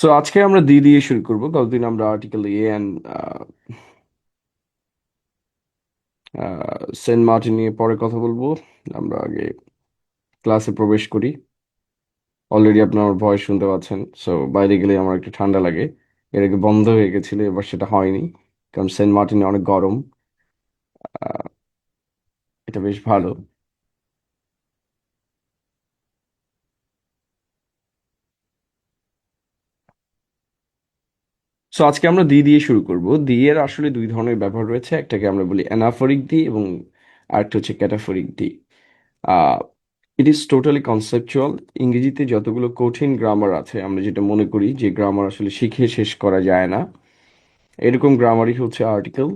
So আজকে আমরা দিয়ে শুরু করব। গতদিন আমরা article a and saint Martin নিয়ে পরে কথা বলবো। আমরা আগে ক্লাসে প্রবেশ করি। অলরেডি আপনার আমার ভয়েস শুনতে পাচ্ছেন। সো বাইরে গেলে আমার একটু ঠান্ডা লাগে। এর আগে বন্ধ হয়ে গেছিল, এবার সেটা হয়নি, কারণ সেন্ট মার্টিনে অনেক গরম। আহ, এটা বেশ ভালো। সো আজকে আমরা দিয়ে শুরু করব। এর আসলে দুই ধরনের ব্যবহার রয়েছে, একটাকে আমরা বলি অ্যানাফরিক দি এবং আরেকটা হচ্ছে cataphoric the. It is totally conceptual. ইংরেজিতে যতগুলো কঠিন গ্রামার আছে, আমরা যেটা মনে করি যে গ্রামার আসলে শিখে শেষ করা যায় না, এরকম গ্রামারই হচ্ছে আর্টিকেল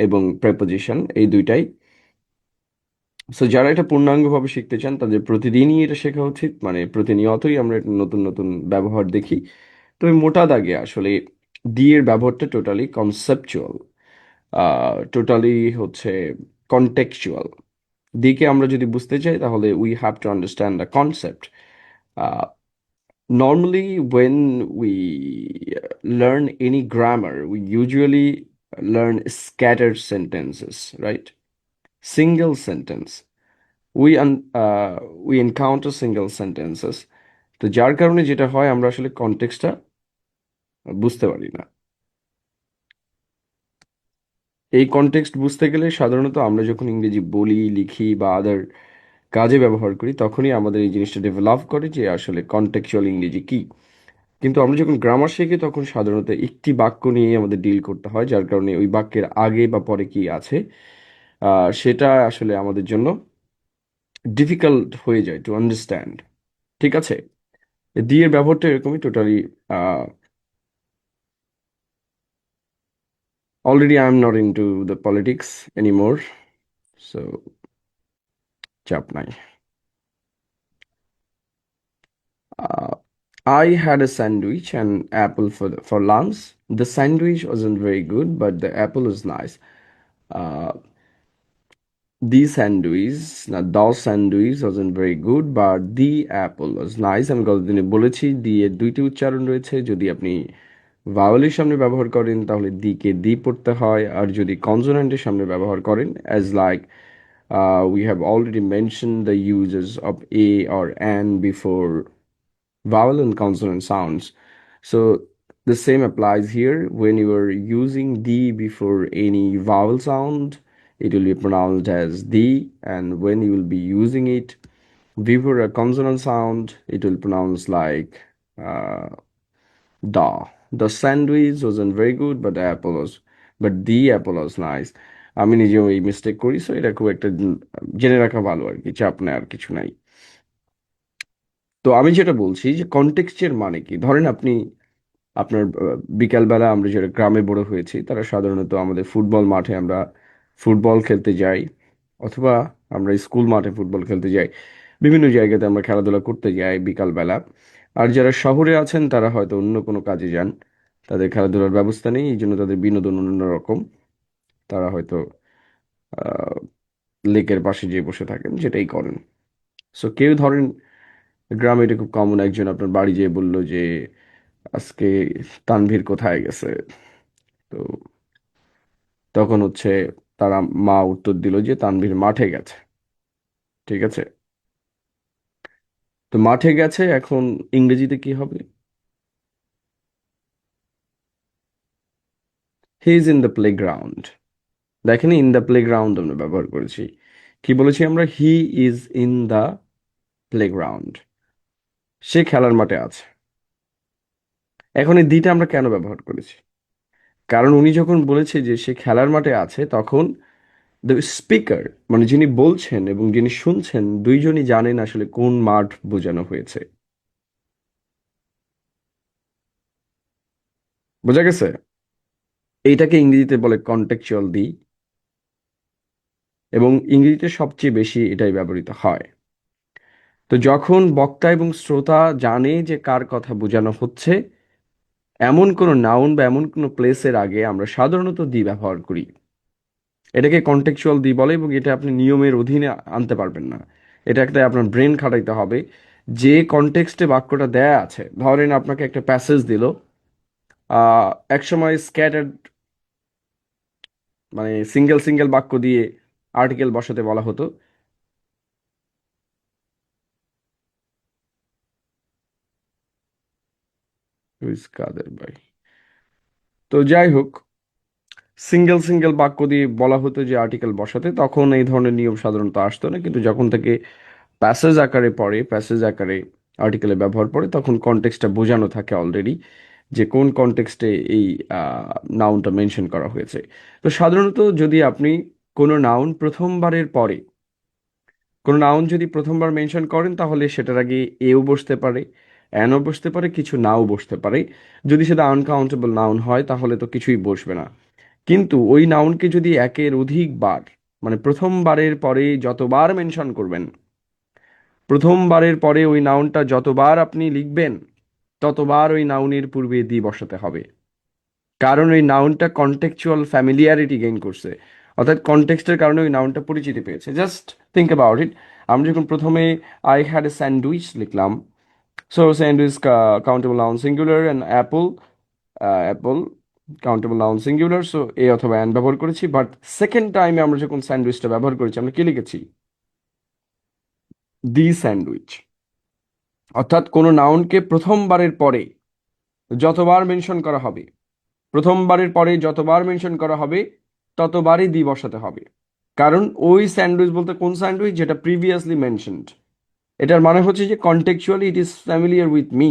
এবং প্রেপোজিশন, এই দুইটাই। সো যারা এটা পূর্ণাঙ্গভাবে শিখতে চান তাদের প্রতিদিনই এটা শেখা উচিত, মানে প্রতিনিয়তই আমরা এটা নতুন নতুন ব্যবহার দেখি। তবে মোটা দাগে আসলে এর ব্যবহারটা টোটালি কনসেপচুয়াল, টোটালি হচ্ছে কন্টেক্সচুয়াল। কে আমরা যদি বুঝতে চাই তাহলে we have to understand the concept. Normally, when we learn any grammar, we usually learn scattered sentences, right? Single sentence. We encounter single sentences. তো যার কারণে যেটা হয়, আমরা আসলে কনটেক্সটটা বুঝতে পারি না। এই কনটেক্সট বুঝতে গেলে সাধারণত আমরা যখন ইংরেজি বলি, লিখি বা আদার কাজে ব্যবহার করি, তখনই আমাদের এই জিনিসটা ডেভেলপ করে যে আসলে কনটেক্সচুয়াল ইংরেজি কি। কিন্তু আমরা যখন গ্রামার শিখি তখন সাধারণত একটি বাক্য নিয়ে আমাদের ডিল করতে হয়, যার কারণে ওই বাক্যের আগে বা পরে কি আছে সেটা আসলে আমাদের জন্য ডিফিকাল্ট হয়ে যায় টু আন্ডারস্ট্যান্ড। ঠিক আছে? এর ব্যবহারটা এরকমই totally. Already I am not in to the politics anymore, so চাপ নাই। Uh, I had a sandwich and apple for lunch. The sandwich wasn't very good, but the apple was nice. Uh, the sandwich wasn't very good, but the apple was nice. আমি গতদিনে বলেছি এর দুইটি উচ্চারণ রয়েছে। যদি আপনি ভাওয়েলের সামনে ব্যবহার করেন তাহলে কে দি পড়তে হয়, আর যদি কনসোনেন্টের সামনে ব্যবহার করেন, as like we have already mentioned the uses of a or an before vowel and consonant sounds. So the same applies here. When you are using the before any vowel sound, it will be pronounced as the, and when you will be using it before a consonant sound, it will pronounce like uh, da. The sandwich wasn't very good, but the apple was nice. আমি নিজেও এই mistake করি, so এটা খুব একটা জেনে রাখা ভালো আর কি, চাপ নেই, আর কিছু নাই। তো আমি যেটা বলছি যে কনটেক্সটের মানে কি, ধরেন আপনি আপনার বিকালবেলা, আমরা যারা গ্রামে বড় হয়েছি তারা সাধারণত আমাদের ফুটবল মাঠে আমরা ফুটবল খেলতে যাই, অথবা আমরা স্কুল মাঠে ফুটবল খেলতে যাই। বিভিন্ন জায়গাতে আমরা খেলাধুলা করতে যাই বিকালবেলা। আর যারা শহরে আছেন তারা হয়তো অন্য কোনো কাজে যান, তাদের খেলাধুলার ব্যবস্থা নেই, এই জন্য তাদের বিনোদন অন্য রকম। তারা হয়তো আহ লেকের পাশে যেয়ে বসে থাকেন, যেটাই করেন। সো কেউ ধরেন গ্রামে এটা খুব কমন, একজন আপনার বাড়ি যেয়ে বললো যে আজকে তানভীর কোথায় গেছে। তো তখন হচ্ছে তারা মা উত্তর দিল যে তানভীর মাঠে গেছে। ঠিক আছে? তো মাঠে গেছে, এখন ইংরেজিতে কি হবে? He is in the playground. দেখেন, ইন দ্য প্লেগ্রাউন্ড আমরা ব্যবহার করেছি। কি বলেছি আমরা? He is in the playground. সে খেলার মাঠে আছে। এখন এই দিটা আমরা কেন ব্যবহার করেছি? কারণ উনি যখন বলেছে যে সে খেলার মাঠে আছে, তখন দ্য স্পিকার, মানে যিনি বলছেন এবং যিনি শুনছেন, দুইজনই জানেন আসলে কোন মাঠ বোঝানো হয়েছে। বোঝা গেছে? এইটাকে ইংরেজিতে বলে কন্টেক্সচুয়াল দি, এবং ইংরেজিতে সবচেয়ে বেশি এটাই ব্যবহৃত হয়। তো যখন বক্তা এবং শ্রোতা জানে যে কার কথা বোঝানো হচ্ছে, এমন কোনো নাউন বা এমন কোনো প্লেসের আগে আমরা সাধারণত দি ব্যবহার করি। এটাকে কন্টেক্সচুয়াল দি বলে, এবং এটা আপনি নিয়মের অধীনে আনতে পারবেন না। এটা একটা আপনার ব্রেন খাটাইতে হবে যে কনটেক্সটে বাক্যটা দেয়া আছে, ধরেন আপনাকে একটা প্যাসেজ দিল, একসময় স্ক্যাটার্ড মানে সিঙ্গেল সিঙ্গেল বাক্য দিয়ে আর্টিকেল বসাতে বলা হতো। হুইজ কাদের ভাই? তো যাই হোক, সিঙ্গেল সিঙ্গেল বাক্য দিয়ে বলা হতো যে আর্টিকেল বসাতে, তখন এই ধরনের নিয়ম সাধারণত আসতো না। কিন্তু যখন থেকে প্যাসেজ আকারে পড়ে, প্যাসেজ আকারে আর্টিকেলে ব্যবহার পড়ে, তখন কনটেক্সটটা বোঝানো থাকে অলরেডি, যে কোন কনটেক্সটে এই নাউনটা মেনশন করা হয়েছে। তো সাধারণত যদি আপনি কোনো নাউন প্রথমবারের পরে, কোনো নাউন যদি প্রথমবার মেনশন করেন, তাহলে সেটার আগে এও বসতে পারে, অ্যানও বসতে পারে, কিছু নাও বসতে পারে। যদি সেটা আনকাউন্টেবল নাউন হয় তাহলে তো কিছুই বসবে না। কিন্তু ওই নাউনকে যদি একের অধিক বার, মানে প্রথমবারের পরে যতবার মেনশন করবেন, প্রথমবারের পরে ওই নাউনটা যতবার আপনি লিখবেন, ততবার ওই নাউনের পূর্বে দি বসাতে হবে। কারণ ওই নাউনটা কন্টেক্সচুয়াল ফ্যামিলিয়ারিটি গেইন করছে, অর্থাৎ কনটেক্সটের কারণে ওই নাউনটা পরিচিতি পেয়েছে। Just think about it. আমরা যখন প্রথমে আই হ্যাড এ স্যান্ডউইচ লিখলাম, so sandwich countable noun singular, and apple, apple countable noun singular, so a অথবা অ্যান ব্যবহার করেছি। বাট সেকেন্ড টাইমে আমরা যখন স্যান্ডউইচটা ব্যবহার করেছি, আমরা কি লিখেছি? দি স্যান্ডউইচ। অর্থাৎ কোনো নাউনকে প্রথমবারের পরে যতবার মেনশন করা হবে, প্রথমবারের পরে যতবার মেনশন করা হবে, ততবারই দি বসাতে হবে। কারণ ওই স্যান্ডউইচ বলতে কোন স্যান্ডউইচ? যেটা প্রিভিয়াসলি মেনশনড। এটার মানে হচ্ছে যে contextually it is familiar with me.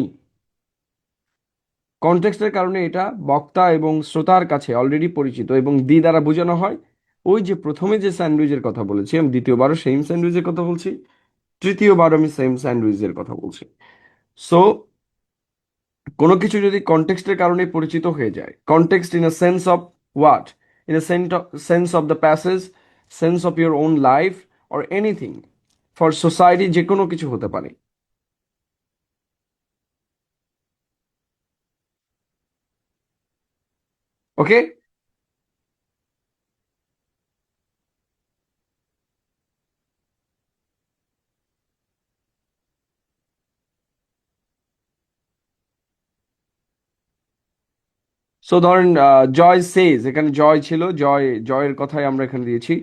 কনটেক্সটের কারণে এটা বক্তা এবং শ্রোতার কাছে অলরেডি পরিচিত, এবং দি দ্বারা বোঝানো হয় ওই যে প্রথমে যে স্যান্ডউইচের কথা বলেছি, আমি দ্বিতীয়বারও সেম স্যান্ডউইচের কথা বলছি, তৃতীয়বার আমি সেম স্যান্ডউইচের কথা বলছি। সো কোনো কিছু যদি কনটেক্সটের কারণে পরিচিত হয়ে যায়, context in a sense of what, in a sense of the passage, sense of your own life, or anything, for society, যে কোনো কিছু হতে পারে। ওকে। সো ধরেন জয় সেজ, এখানে জয় ছিল, জয়ের কথাই আমরা এখানে দিয়েছি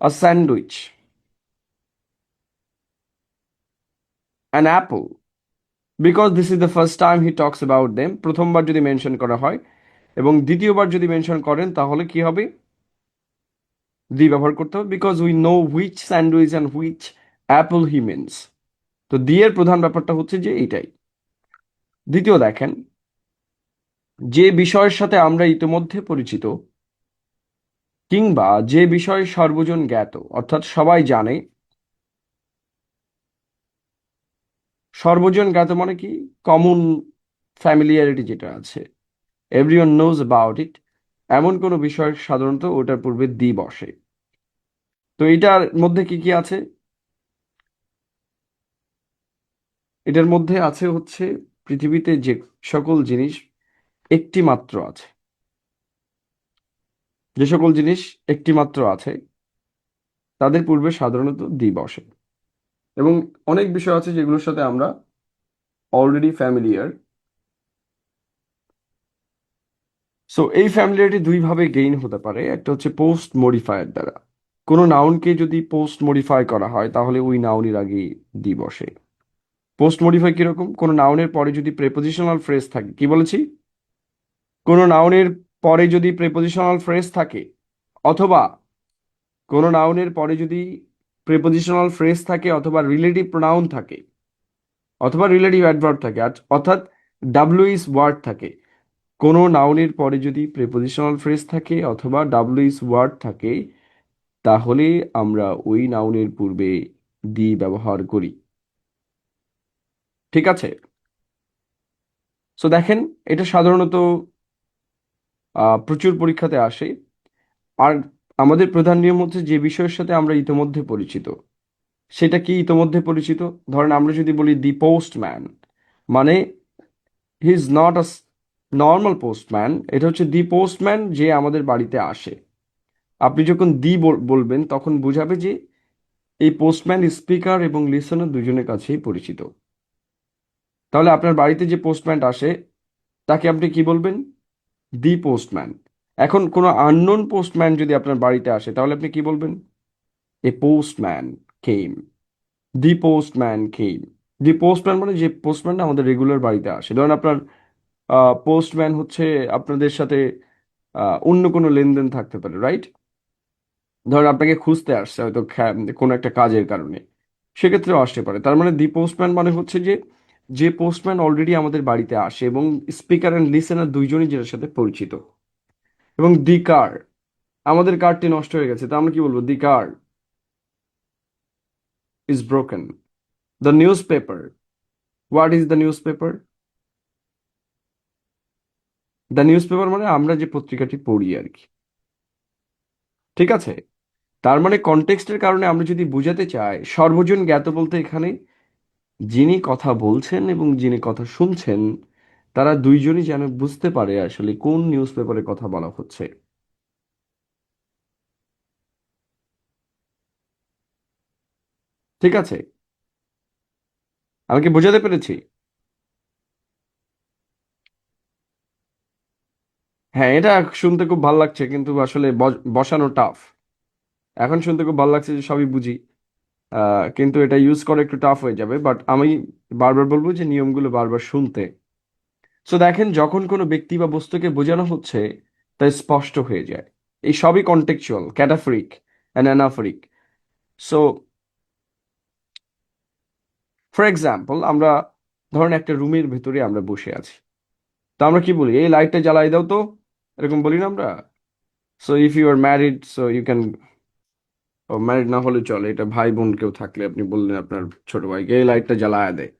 a sandwich, an apple, because this is the first time he talks about them. প্রথমবার যদি মেনশন করা হয় এবং দ্বিতীয়বার যদি মেনশন করেন, তাহলে কি হবে? দি ব্যবহার করতে হবে, because we know which sandwich and which Apple he means. তো দি এর প্রধান ব্যাপারটা হচ্ছে যে এইটাই। দ্বিতীয় দেখেন, যে বিষয়ের সাথে আমরা ইতিমধ্যে পরিচিত, কিংবা যে বিষয় সর্বজন জ্ঞাত, অর্থাৎ সবাই জানে। সর্বজন জ্ঞাত মানে কি? কমন ফ্যামিলিয়ারিটি যেটা আছে, এভরিওয়ান নোজ অ্যাবাউট ইট, এমন কোনো বিষয় সাধারণত ওটার পূর্বে দি বসে। তো এটার মধ্যে কি কি আছে? এটার মধ্যে আছে হচ্ছে পৃথিবীতে যে সকল জিনিস একটি মাত্র আছে, যে সকল জিনিস একটি মাত্র আছে, তাদের পূর্বে সাধারণত দি বসে। এবং অনেক বিষয় আছে যেগুলোর সাথে আমরা অলরেডি ফ্যামিলিয়ার। সো এই ফ্যামিলিয়ারিটি দুইভাবে গেইন হতে পারে। একটা হচ্ছে পোস্ট মডিফায়ার দ্বারা। কোনো নাউনকে যদি পোস্ট মডিফাই করা হয়, তাহলে ওই নাউনের আগে দি বসে। পোস্ট মডিফাই কিরকম? কোনো নাউনের পরে যদি প্রেপোজিশনাল ফ্রেজ থাকে, কি বলেছি? কোনো নাউনের পরে যদি প্রেপোজিশনাল ফ্রেজ থাকে, অথবা কোনো নাউনের পরে যদি প্রেপোজিশনাল ফ্রেজ থাকে, অথবা রিলেটিভ প্রোনাউন থাকে, অথবা রিলেটিভ অ্যাডভার্ব থাকে, অর্থাৎ ডাব্লিউইস ওয়ার্ড থাকে। কোনো নাউনের পরে যদি প্রেপোজিশনাল ফ্রেজ থাকে অথবা ডাব্লিউইস ওয়ার্ড থাকে, তাহলে আমরা ওই নাউনের পূর্বে দি ব্যবহার করি। ঠিক আছে? সো দেখেন, এটা সাধারণত প্রচুর পরীক্ষাতে আসে। আর আমাদের প্রধান নিয়ম হচ্ছে যে বিষয়ের সাথে আমরা ইতোমধ্যে পরিচিত, সেটা কি ইতোমধ্যে পরিচিত? ধরেন আমরা যদি বলি দি পোস্টম্যান, মানে he is not a normal postman, এটা হচ্ছে দি পোস্টম্যান যে আমাদের বাড়িতে আসে। আপনি যখন দি বলবেন, তখন বোঝাবে যে এই পোস্টম্যান স্পিকার এবং লিসনার দুজনের কাছেই পরিচিত। তাহলে আপনার বাড়িতে যে পোস্টম্যান আসে তাকে আপনি কি বলবেন? দি পোস্টম্যান। এখন কোনো আননোন পোস্টম্যান যদি আপনার বাড়িতে আসে তাহলে আপনি কি বলবেন? এ পোস্টম্যান কেম। দি পোস্টম্যান কেম। দি পোস্টম্যান মানে যে পোস্টম্যানটা আমাদের রেগুলার বাড়িতে আসে। ধরেন আপনার পোস্টম্যান হচ্ছে আপনাদের সাথে অন্য কোনো লেনদেন থাকতে পারে, রাইট? ধরেন আপনাকে খুঁজতে আসছে হয়তো কোনো একটা কাজের কারণে, সেক্ষেত্রেও আসতে পারে। তার মানে দি পোস্টম্যান মানে হচ্ছে যে যে পোস্টম্যান অলরেডি আমাদের বাড়িতে আসে এবং স্পিকার অ্যান্ড লিসেনার দুইজনই যেটার সাথে পরিচিত। এবং দি কার, আমাদের কারটি নষ্ট হয়ে গেছে, তা আমরা কি বলবো? The car is broken. The newspaper, what is the newspaper? The newspaper মানে আমরা যে পত্রিকাটি পড়ি আর কি। ঠিক আছে? তার মানে কনটেক্সটের কারণে আমরা যদি বোঝাতে চাই সর্বজন জ্ঞাত বলতে এখানে যিনি কথা বলছেন এবং যিনি কথা শুনছেন তারা দুইজনই যেন বুঝতে পারে আসলে কোন নিউজ পেপারে কথা বলা হচ্ছে। ঠিক আছে? আমি কি বোঝাতে পেরেছি? হ্যাঁ, এটা শুনতে খুব ভালো লাগছে কিন্তু আসলে বসানো টাফ। এখন শুনতে খুব ভালো লাগছে যে সবই বুঝি, কিন্তু এটা ইউজ করা একটু টাফ হয়ে যাবে। বাট আমি বারবার বলবো যে নিয়মগুলো বারবার শুনতে। সো দেখেন, যখন কোনো ব্যক্তি বা বস্তুকে বোঝানো হচ্ছে তা স্পষ্ট হয়ে যায়। এই সবই contextual, cataphoric and anaphoric. So for example, আমরা ধরেন একটা রুমের ভেতরে আমরা বসে আছি, তো আমরা কি বলি? এই লাইটটা জ্বালাই দাও তো, এরকম বলি না আমরা? So if you are married so you can, married না হলে চলে, এটা ভাই বোন কেউ থাকলে আপনি বললেন আপনার ছোট ভাইকে এই লাইটটা জ্বালায় দেয়।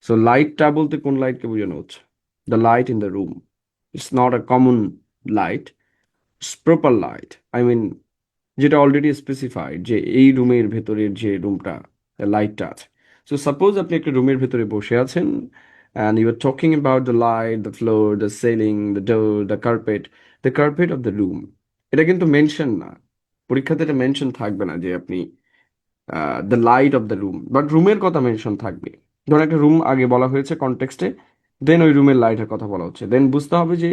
সো লাইটটা বলতে কোন লাইটকে বোঝানো হচ্ছে? The light in the room. It's not a common light, it's proper light. I mean, যেটা অলরেডি স্পেসিফাইড যে এই রুমের ভেতরের যে রুমটা, লাইটটা আছে। সো সাপোজ আপনি একটা রুমের ভেতরে বসে আছেন and you are talking about the light, the floor, the ceiling, the door, the carpet of the room. এটা কিন্তু মেনশন না, পরীক্ষাতে এটা মেনশন থাকবে না যে আপনি the light off the room, but রুমের কথা মেনশন থাকবে। ধরুন একটা রুম আগে বলা হয়েছে কনটেক্সটে, দেন ওই রুমের লাইটের কথা বলা হচ্ছে, দেন বুঝতে হবে যে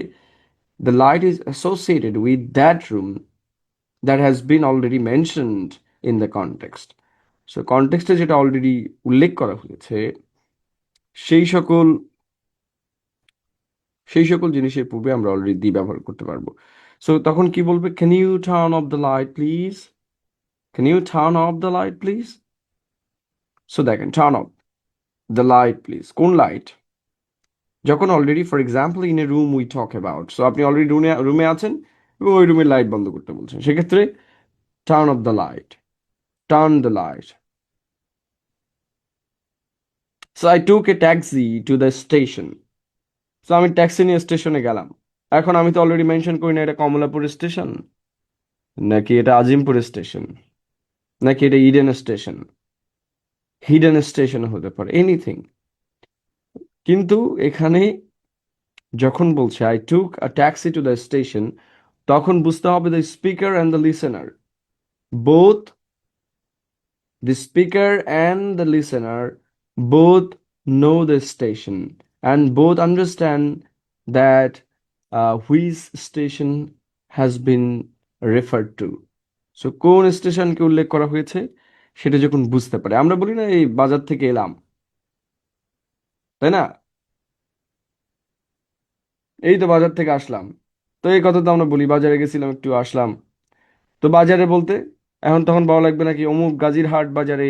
the light is associated with that room that has been already mentioned in the context. So কনটেক্সটে যেটা অলরেডি উল্লেখ করা হয়েছে সেই সকল সেই সকল জিনিসের পূর্বে আমরা অলরেডি দি ব্যবহার করতে পারবো। সো তখন কি বলবে? Can you turn off the light please? Can you turn off the light please? So দেখেন, turn off the light please, কোন লাইট? যখন already for example in a room we talk about, so আপনি already রুমে রুমে আছেন এবং ওই রুমের লাইট বন্ধ করতে বলছেন, সেক্ষেত্রে turn off the light, turn the light. So I took a taxi to the station. So আমি ট্যাক্সি নিয়ে স্টেশনে গেলাম। এখন আমি তো অলরেডি মেনশন করি না এটা কমলাপুর স্টেশন, নাকি এটা আজিমপুর স্টেশন, নাকি এটা ইডেন স্টেশন। হিডেন স্টেশন হতে পারে, এনিথিং। কিন্তু এখানে যখন বলছে I took a taxi to the station, তখন বুঝতে হবে the speaker and the listener, both the speaker and the listener both know the station and both understand that which station has been referred to. So কোন স্টেশনকে উল্লেখ করা হয়েছে সেটা যখন বুঝতে পারে, আমরা বলি না এই বাজার থেকে এলাম, তাই না? এই তো বাজার থেকে আসলাম। তো এই কথা তো আমরা বলি, বাজারে গেছিলাম একটু আসলাম। তো বাজারে বলতে এখন তখন বলা লাগবে নাকি অমুক গাজীরহাট বাজারে,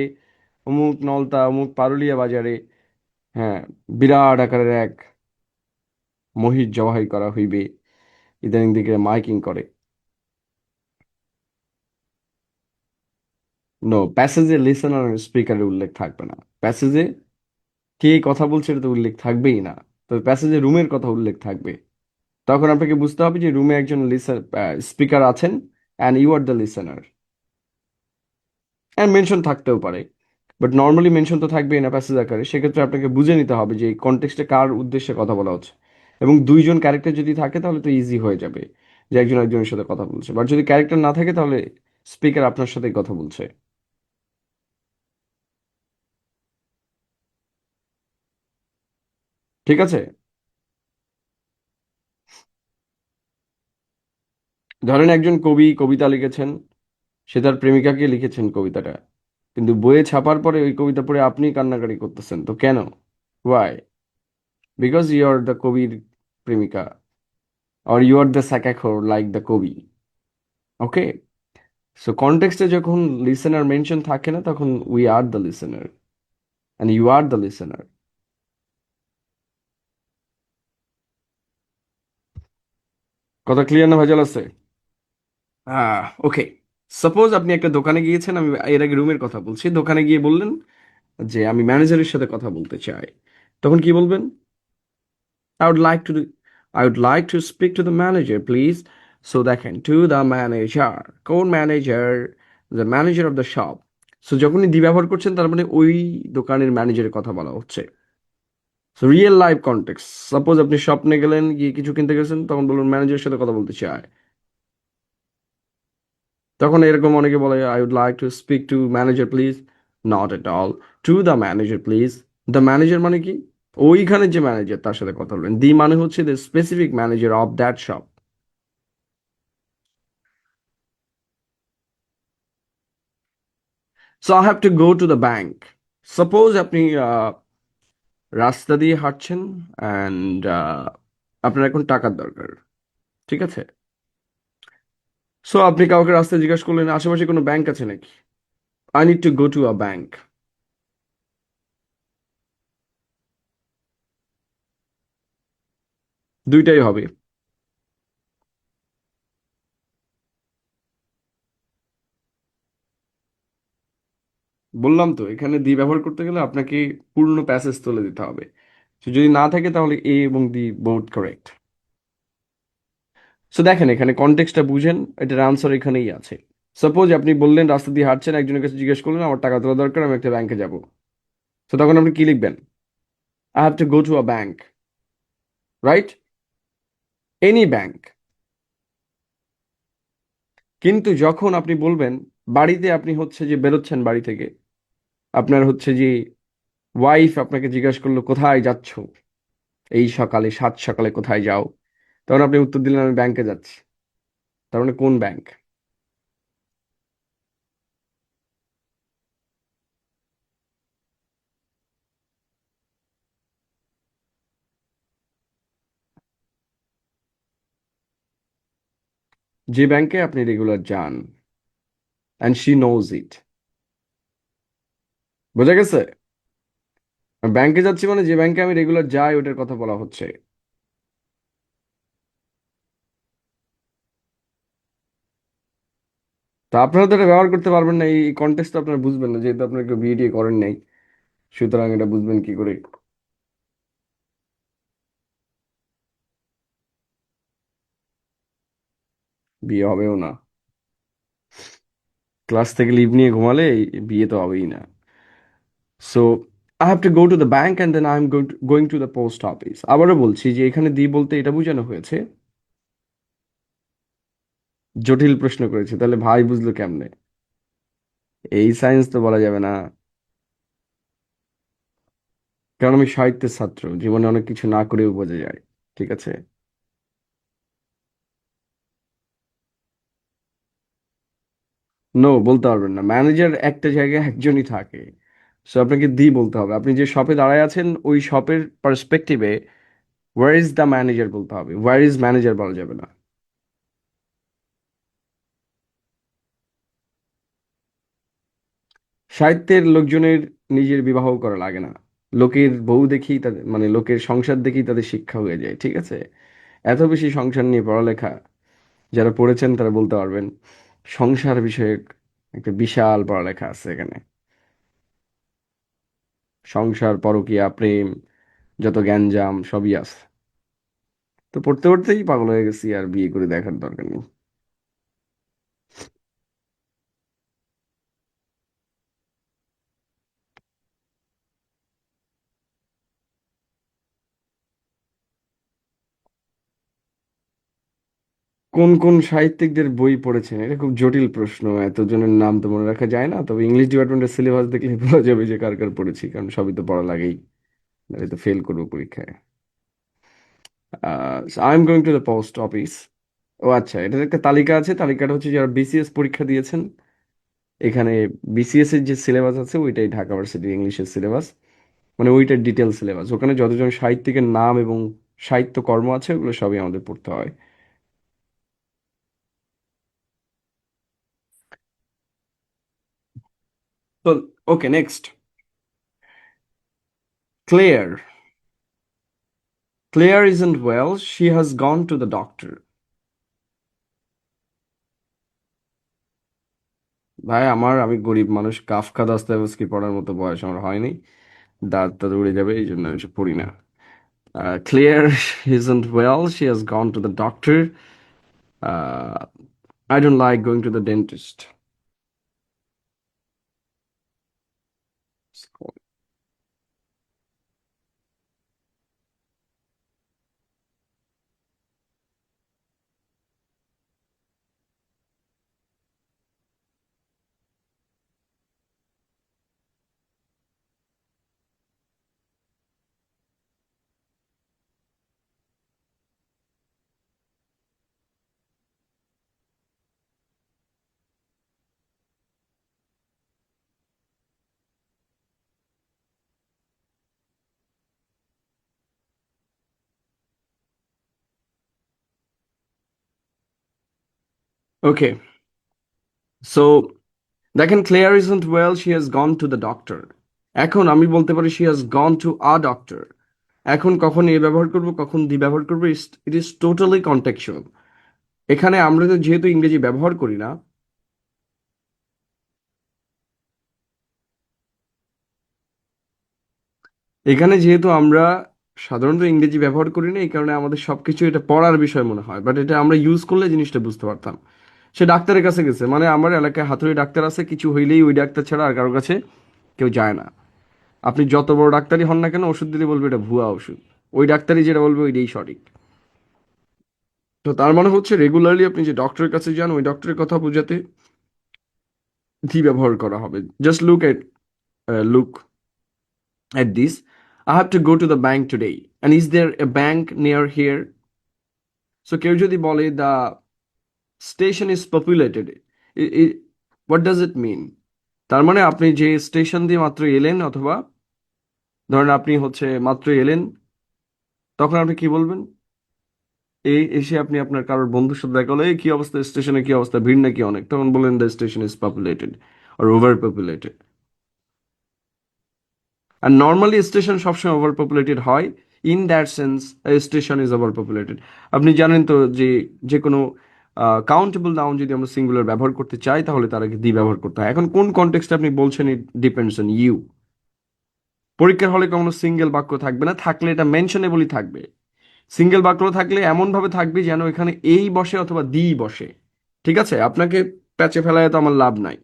অমুক নলতা, অমুক পারুলিয়া বাজারে, হ্যাঁ, বিরাট আকারের এক মহিষ জবাই করা হইবে, ইদানিং দিকে মাইকিং করে। নো, প্যাসেজে লিসেনার স্পিকারের উল্লেখ থাকবে না। প্যাসেজে কে কথা বলছে এটা তো উল্লেখ থাকবেই না। তবে প্যাসেজে রুমের কথা উল্লেখ থাকবে। তখন আপনাকে বুঝতে হবে যে রুমে একজন স্পিকার আছেন and you are the listener. And mention থাকতেও পারে, বাট নর্মালি মেনশন তো থাকবেই না প্যাসেজ আকারে। সেক্ষেত্রে আপনাকে বুঝে নিতে হবে যে এই কনটেক্সটে কার উদ্দেশ্যে কথা বলা হচ্ছে। এবং দুইজন ক্যারেক্টার যদি থাকে তাহলে তো ইজি হয়ে যাবে যে একজন একজনের সাথে কথা বলছে। বাট যদি ক্যারেক্টার না থাকে তাহলে স্পিকার আপনার সাথেই কথা বলছে। ঠিক আছে? ধরেন একজন কবি কবিতা লিখেছেন, সে তার প্রেমিকাকে লিখেছেন কবিতাটা, কিন্তু বইয়ে ছাপার পরে ওই কবিতা পড়ে আপনি কান্নাকাটি করতেছেন, তো কেন? Why? Because you are the কবির প্রেমিকা, অর ইউ আর দ্য স্যাকাখোর লাইক দ্য কবি। ওকে? সো কনটেক্সটে যখন লিসেনার মেনশন থাকে না, তখন we are the listener and you are the listener. কথা ক্লিয়ার না ভেজাল আছে? ওকে। সাপোজ আপনি একটা দোকানে গিয়েছেন, আমি এর আগে রুমের কথা বলছি, দোকানে গিয়ে বললেন যে আমি ম্যানেজারের সাথে কথা বলতে চাই, তখন কি বলবেন? I would like to I would like to speak to the manager, please. So দেখেন, to the manager, কোন manager? The manager of the shop. So যখনই দি ব্যবহার করছেন, তার মানে ওই দোকানের ম্যানেজারের কথা বলা হচ্ছে। So real life context, suppose আপনি স্বপ্নে গেলেন, গিয়ে কিছু কিনতে গেছেন, তখন বলুন ম্যানেজারের সাথে কথা বলতে চাই। তখন এরকম অনেকে বলে I would like to speak to manager please. Not at all, to the manager please. The manager মানে কি? ওইখানে যে ম্যানেজার, তার সাথে কথা বলবেন। দি মানে হচ্ছে the specific manager of that shop. So I have to go to the bank. Suppose আপনি রাস্তা দিয়ে হাঁটছেন, অ্যান্ড আপনার এখন টাকার দরকার, ঠিক আছে? সো আপনি কাউকে রাস্তায় জিজ্ঞাসা করলেন আশেপাশে কোনো ব্যাংক আছে নাকি। I need to go to a bank. দুইটাই হবে। বললাম তো, এখানে দি ব্যবহার করতে গেলে আপনাকে পূর্ণ প্যাসেজ তুলে দিতে হবে। তো যদি না থাকে, তাহলে এ এবং দি বোথ কারেক্ট। সো দেখেন, এখানে কনটেক্সটটা বুঝেন, এটার আনসার এখানেই আছে। সাপোজ আপনি বললেন রাস্তা দিয়ে হাঁটছেন, একজনের কাছে জিজ্ঞেস করলেন আমার টাকা তোলা দরকার, আমি একটা ব্যাংকে যাব। তো তখন আপনি কি লিখবেন? I have to go to a bank, right? Any bank. কিন্তু যখন আপনি বলবেন বাড়িতে, আপনি হচ্ছে যে বেরোচ্ছেন বাড়ি থেকে, আপনার হচ্ছে যে ওয়াইফ আপনাকে জিজ্ঞাসা করলো কোথায় যাচ্ছ, এই সকালে, সাত সকালে কোথায় যাও, তখন আপনি উত্তর দিলেন আমি ব্যাংকে যাচ্ছি। তার মানে কোন ব্যাংক? যে ব্যাংকে আপনি রেগুলার যান, অ্যান্ড শি নোজ ইট। বোঝা গেছে? ব্যাংকে যাচ্ছি মানে যে ব্যাংকে আমি রেগুলার যাই, ওটার কথা বলা হচ্ছে। তো আপনারা তো এটা ব্যবহার করতে পারবেন না, এই কন্টেক্সট আপনারা বুঝবেন না, যেহেতু আপনারা কেউ বিয়ে টিয়ে করেন নাই। সুতরাং এটা বুঝবেন কি করে? বিয়ে হবেও না। ক্লাস থেকে লিভ নিয়ে ঘুমালে বিয়ে তো হবেই না। So I have to go to the bank and then I am going to the post office. আবারও বলছি যে এখানে দি বলতে এটা বোঝানো হয়েছে। জটিল প্রশ্ন করেছে, তাহলে ভাই বুঝলো কেমনে? এই সায়েন্স তো বলা যাবে না, কারণ আমি সাহিত্যের ছাত্র, জীবনে অনেক কিছু না করেও বোঝা যায়। ঠিক আছে? নো, বলতে পারবেন না, ম্যানেজার একটা জায়গায় একজনই থাকে। সো আপনাকে দি বলতে হবে। আপনি যে শপে দাঁড়ায় আছেন, ওই শপের পার্সপেক্টিভে ওয়ার ইজ দ্য ম্যানেজার বলতে হবে, ওয়ার ইজ ম্যানেজার বলা যাবে না। সাহিত্যের লোকজনের নিজের বিবাহ করা লাগে না। লোকের বউ দেখেই তাদের, মানে লোকের সংসার দেখেই তাদের শিক্ষা হয়ে যায়। ঠিক আছে? এত বেশি সংসার নিয়ে পড়ালেখা, যারা পড়েছেন তারা বলতে পারবেন, সংসার বিষয়ক একটা বিশাল পড়ালেখা আছে এখানে। সংসার, পরকীয়া, প্রেম, যত গ্যাঞ্জাম সবই আছে। তো পড়তে পড়তেই পাগল হয়ে গেছি, আর বিয়ে করে দেখার দরকার নেই। কোন কোন সাহিত্যিকদের বই পড়েছেন, এটা খুব জটিল প্রশ্ন, এতজনের নাম তো মনে রাখা যায় না। তবে ইংলিশ ডিপার্টমেন্টের সিলেবাস দেখলে বলা যাবে যে কার কার পড়েছি, কারণ সবই তো পড়া লাগেই, নাহলে তো ফেল করবো পরীক্ষায়। I am going to the post office. ও আচ্ছা, এটার একটা তালিকা আছে। তালিকাটা হচ্ছে যারা বিসিএস পরীক্ষা দিয়েছেন। এখানে বিসিএস এর যে সিলেবাস আছে ওইটাই ঢাকা ভার্সিটি ইংলিশের সিলেবাস, মানে ওইটার ডিটেল সিলেবাস। ওখানে যতজন সাহিত্যিকের নাম এবং সাহিত্য কর্ম আছে ওগুলো সবই আমাদের পড়তে হয়। তো okay, next. Claire. Claire isn't well, she has gone to the doctor. ভাই আমার, আমি গরিব মানুষ, কাফকা দাস্তায়েভস্কি পড়ার মতো বয়স আমার হয়নি। দাঁত টাত উড়ে যাবে, এই জন্য আমি এসব পড়ি না। Clear isn't well, she has gone to the doctor. Uh, I don't like going to the dentist. Okay, so দেখেন, clear isn't well, she has gone to the doctor. এখন আমি বলতে পারি she has gone to a doctor. এখন কখন এ ব্যবহার করব, কখন দি ব্যবহার করবো, ইট ইজ টোটালি কন্টেক্সচুয়াল। এখানে আমরা তো যেহেতু ইংরেজি ব্যবহার করি না, এখানে যেহেতু আমরা সাধারণত ইংরেজি ব্যবহার করি না, এই কারণে আমাদের সবকিছু এটা পড়ার বিষয় মনে হয়, বাট এটা আমরা ইউজ করলে জিনিসটা বুঝতে পারতাম। সে ডাক্তারের কাছে গেছে, মানে আমার এলাকায় হাতুড়ি ডাক্তার আছে, কিছু হইলেই ওই ডাক্তার ছাড়া আর কারোর কাছে কেউ যায় না। আপনি যত বড় ডাক্তারই হন না কেন, ওষুধ দিলে বলবে এটা ভুয়া ওষুধ, ওই ডাক্তারই যেটা বলবে ওইটাই সঠিক। তো তার মানে হচ্ছে রেগুলারলি আপনি যে ডক্টরের কাছে যান, ওই ডক্টরের কথা বোঝাতে দি ব্যবহার করা হবে। Just look at this. I have to go to the bank today. And is there a bank near here? So কেউ যদি বলে the station is populated, what does it mean? তার মানে আপনি যে স্টেশন দিয়ে মাত্র এলেন, অথবা ধরেন আপনি হচ্ছে মাত্র এলেন, তখন আপনি কি বলবেন? এই এসে আপনি আপনার কারোর বন্ধুর সাথে দেখা হলো, এই কি অবস্থা, স্টেশনে কি অবস্থা, ভিড় নাকি অনেক, তখন বললেন দ্য স্টেশন ইজ পপুলেটেড আর ওভার পপুলেটেড। আর নর্মালি স্টেশন সবসময় ওভার পপুলেটেড হয়। In that sense station is over populated. আপনি জানেন তো যে যে কোনো কাউন্টেবল নাউন যদি আমরা সিঙ্গুলার ব্যবহার করতে চাই তাহলে তার আগে দি ব্যবহার করতে হয়। এখন কোন কনটেক্সটে আপনি বলছেন, ইট ডিপেন্ডস অন ইউ। পরীক্ষার হলে কোনো সিঙ্গেল বাক্য থাকবে না, থাকলে এটা মেনশনেবলই থাকবে। সিঙ্গেল বাক্য থাকলে এমন ভাবে থাকবে যেন এখানে এই বসে অথবা দি বসে। ঠিক আছে, আপনাকে প্যাচে ফেলায় তো আমার লাভ নাই,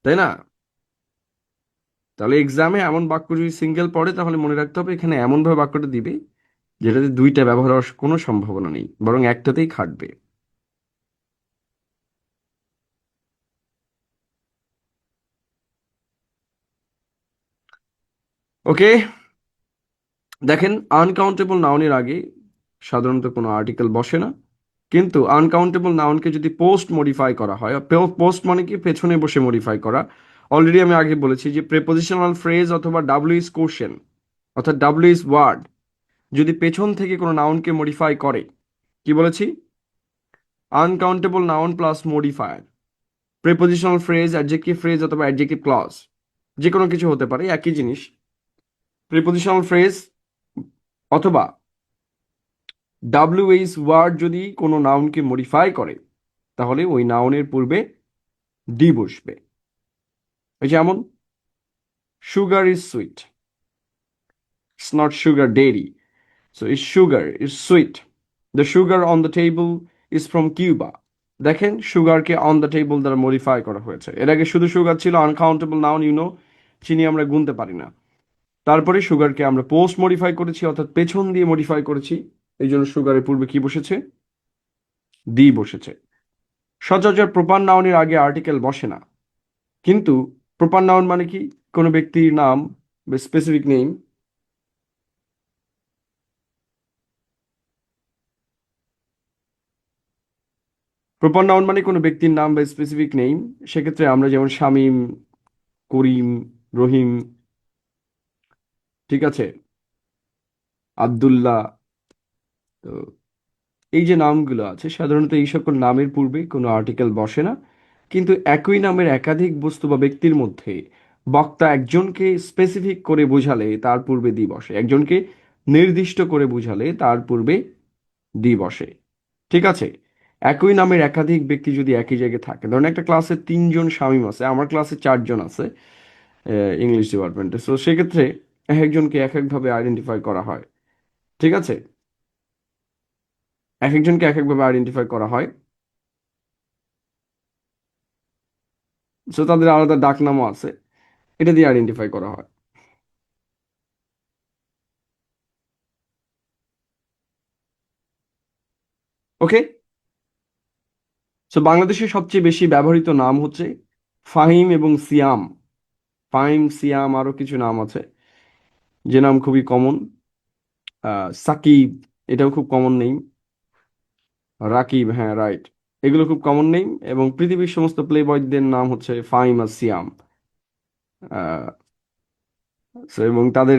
তাই না? তাহলে এক্সামে এমন বাক্য যদি সিঙ্গেল পড়ে তাহলে মনে রাখতে হবে এখানে এমন ভাবে বাক্যটা দিবে যেটাতে দুইটা ব্যবহার হওয়ার কোনো সম্ভাবনা নেই, বরং একটাতেই খাটবে। ওকে, দেখেন, আনকাউন্টেবল নাউনের আগে সাধারণত কোনো আর্টিকেল বসে না। কিন্তু আনকাউন্টেবল নাউনকে যদি পোস্ট মডিফাই করা হয়, পোস্ট মানে কি, পেছনে বসে মডিফাই করা। অলরেডি আমি আগে বলেছি যে প্রেপোজিশনাল ফ্রেজ অথবা ডাব্লিউ ইজ কোশ্চেন অর্থাৎ ডাব্লিউ ইজ ওয়ার্ড যদি পেছন থেকে কোনো নাউনকে মডিফাই করে, কি বলেছি? Uncountable noun plus modifier, prepositional phrase, adjective phrase অথবা অ্যাডজেক্টিভ ক্লজ, যে কোনো কিছু হতে পারে, একই জিনিস। প্রিপোজিশনাল ফ্রেজ অথবা ডাব্লিউএইচ ওয়ার্ড যদি কোনো নাউনকে মডিফাই করে তাহলে ওই নাউনের পূর্বে ডি বসবে। এই যেমন sugar is sweet, it's not sugar dairy, so is sugar is sweet. The sugar on the table is from Cuba. দেখেন, সুগারকে অন দ্য টেবল দ্বারা মডিফাই করা হয়েছে। এর আগে শুধু সুগার ছিল, আনকাউন্টেবল নাউন, চিনি আমরা গুনতে পারি না। তারপরে সুগারকে আমরা পোস্ট মডিফাই করেছি, অর্থাৎ পেছন দিয়ে মডিফাই করেছি। এই জন্য সুগারের পূর্বে কি বসেছে? দি বসেছে। সচরাচর প্রপার নাউনের আগে আর্টিকেল বসে না। কিন্তু প্রপার নাউন মানে কি? কোনো ব্যক্তির নাম বা স্পেসিফিক নেম, প্রপার নাউন মানে কোনো ব্যক্তির নাম বা স্পেসিফিক নেম। সেক্ষেত্রে আমরা যেমন শামীম, করিম, রহিম, ঠিক আছে, আব্দুল্লাহ, তো এই যে নামগুলো আছে সাধারণত এই সকল নামের পূর্বে কোনো আর্টিকেল বসে না। কিন্তু একই নামের একাধিক বস্তু বা ব্যক্তির মধ্যে বক্তা একজনকে স্পেসিফিক করে বোঝালে তার পূর্বে দি বসে, একজনকে নির্দিষ্ট করে বোঝালে তার পূর্বে দি বসে। ঠিক আছে, একই নামের একাধিক ব্যক্তি যদি একই জায়গায় থাকে, ধরেন একটা ক্লাসে 3জন শামীম আছে, আমার ক্লাসে 4জন আছে ইংলিশ ডিপার্টমেন্টে, সো সেক্ষেত্রে এক একজনকে এক একভাবে আইডেন্টিফাই করা হয়। ঠিক আছে, এক একজনকে এক একভাবে আইডেন্টিফাই করা হয়। সো তাদের আলাদা ডাকনামও আছে, এটা দিয়ে আইডেন্টিফাই করা হয়। ওকে, সো বাংলাদেশের সবচেয়ে বেশি ব্যবহৃত নাম হচ্ছে ফাহিম এবং সিয়াম। ফাহিম, সিয়াম, আরো কিছু নাম আছে যে নাম খুবই কমন। সাকিব, এটাও খুব কমন নেম। রাকিব, হ্যাঁ রাইট, এগুলো খুব কমন নেম। এবং পৃথিবীর সমস্ত প্লে বয়দের নাম হচ্ছে ফাহিম আর সিয়াম। আহ, so এবং তাদের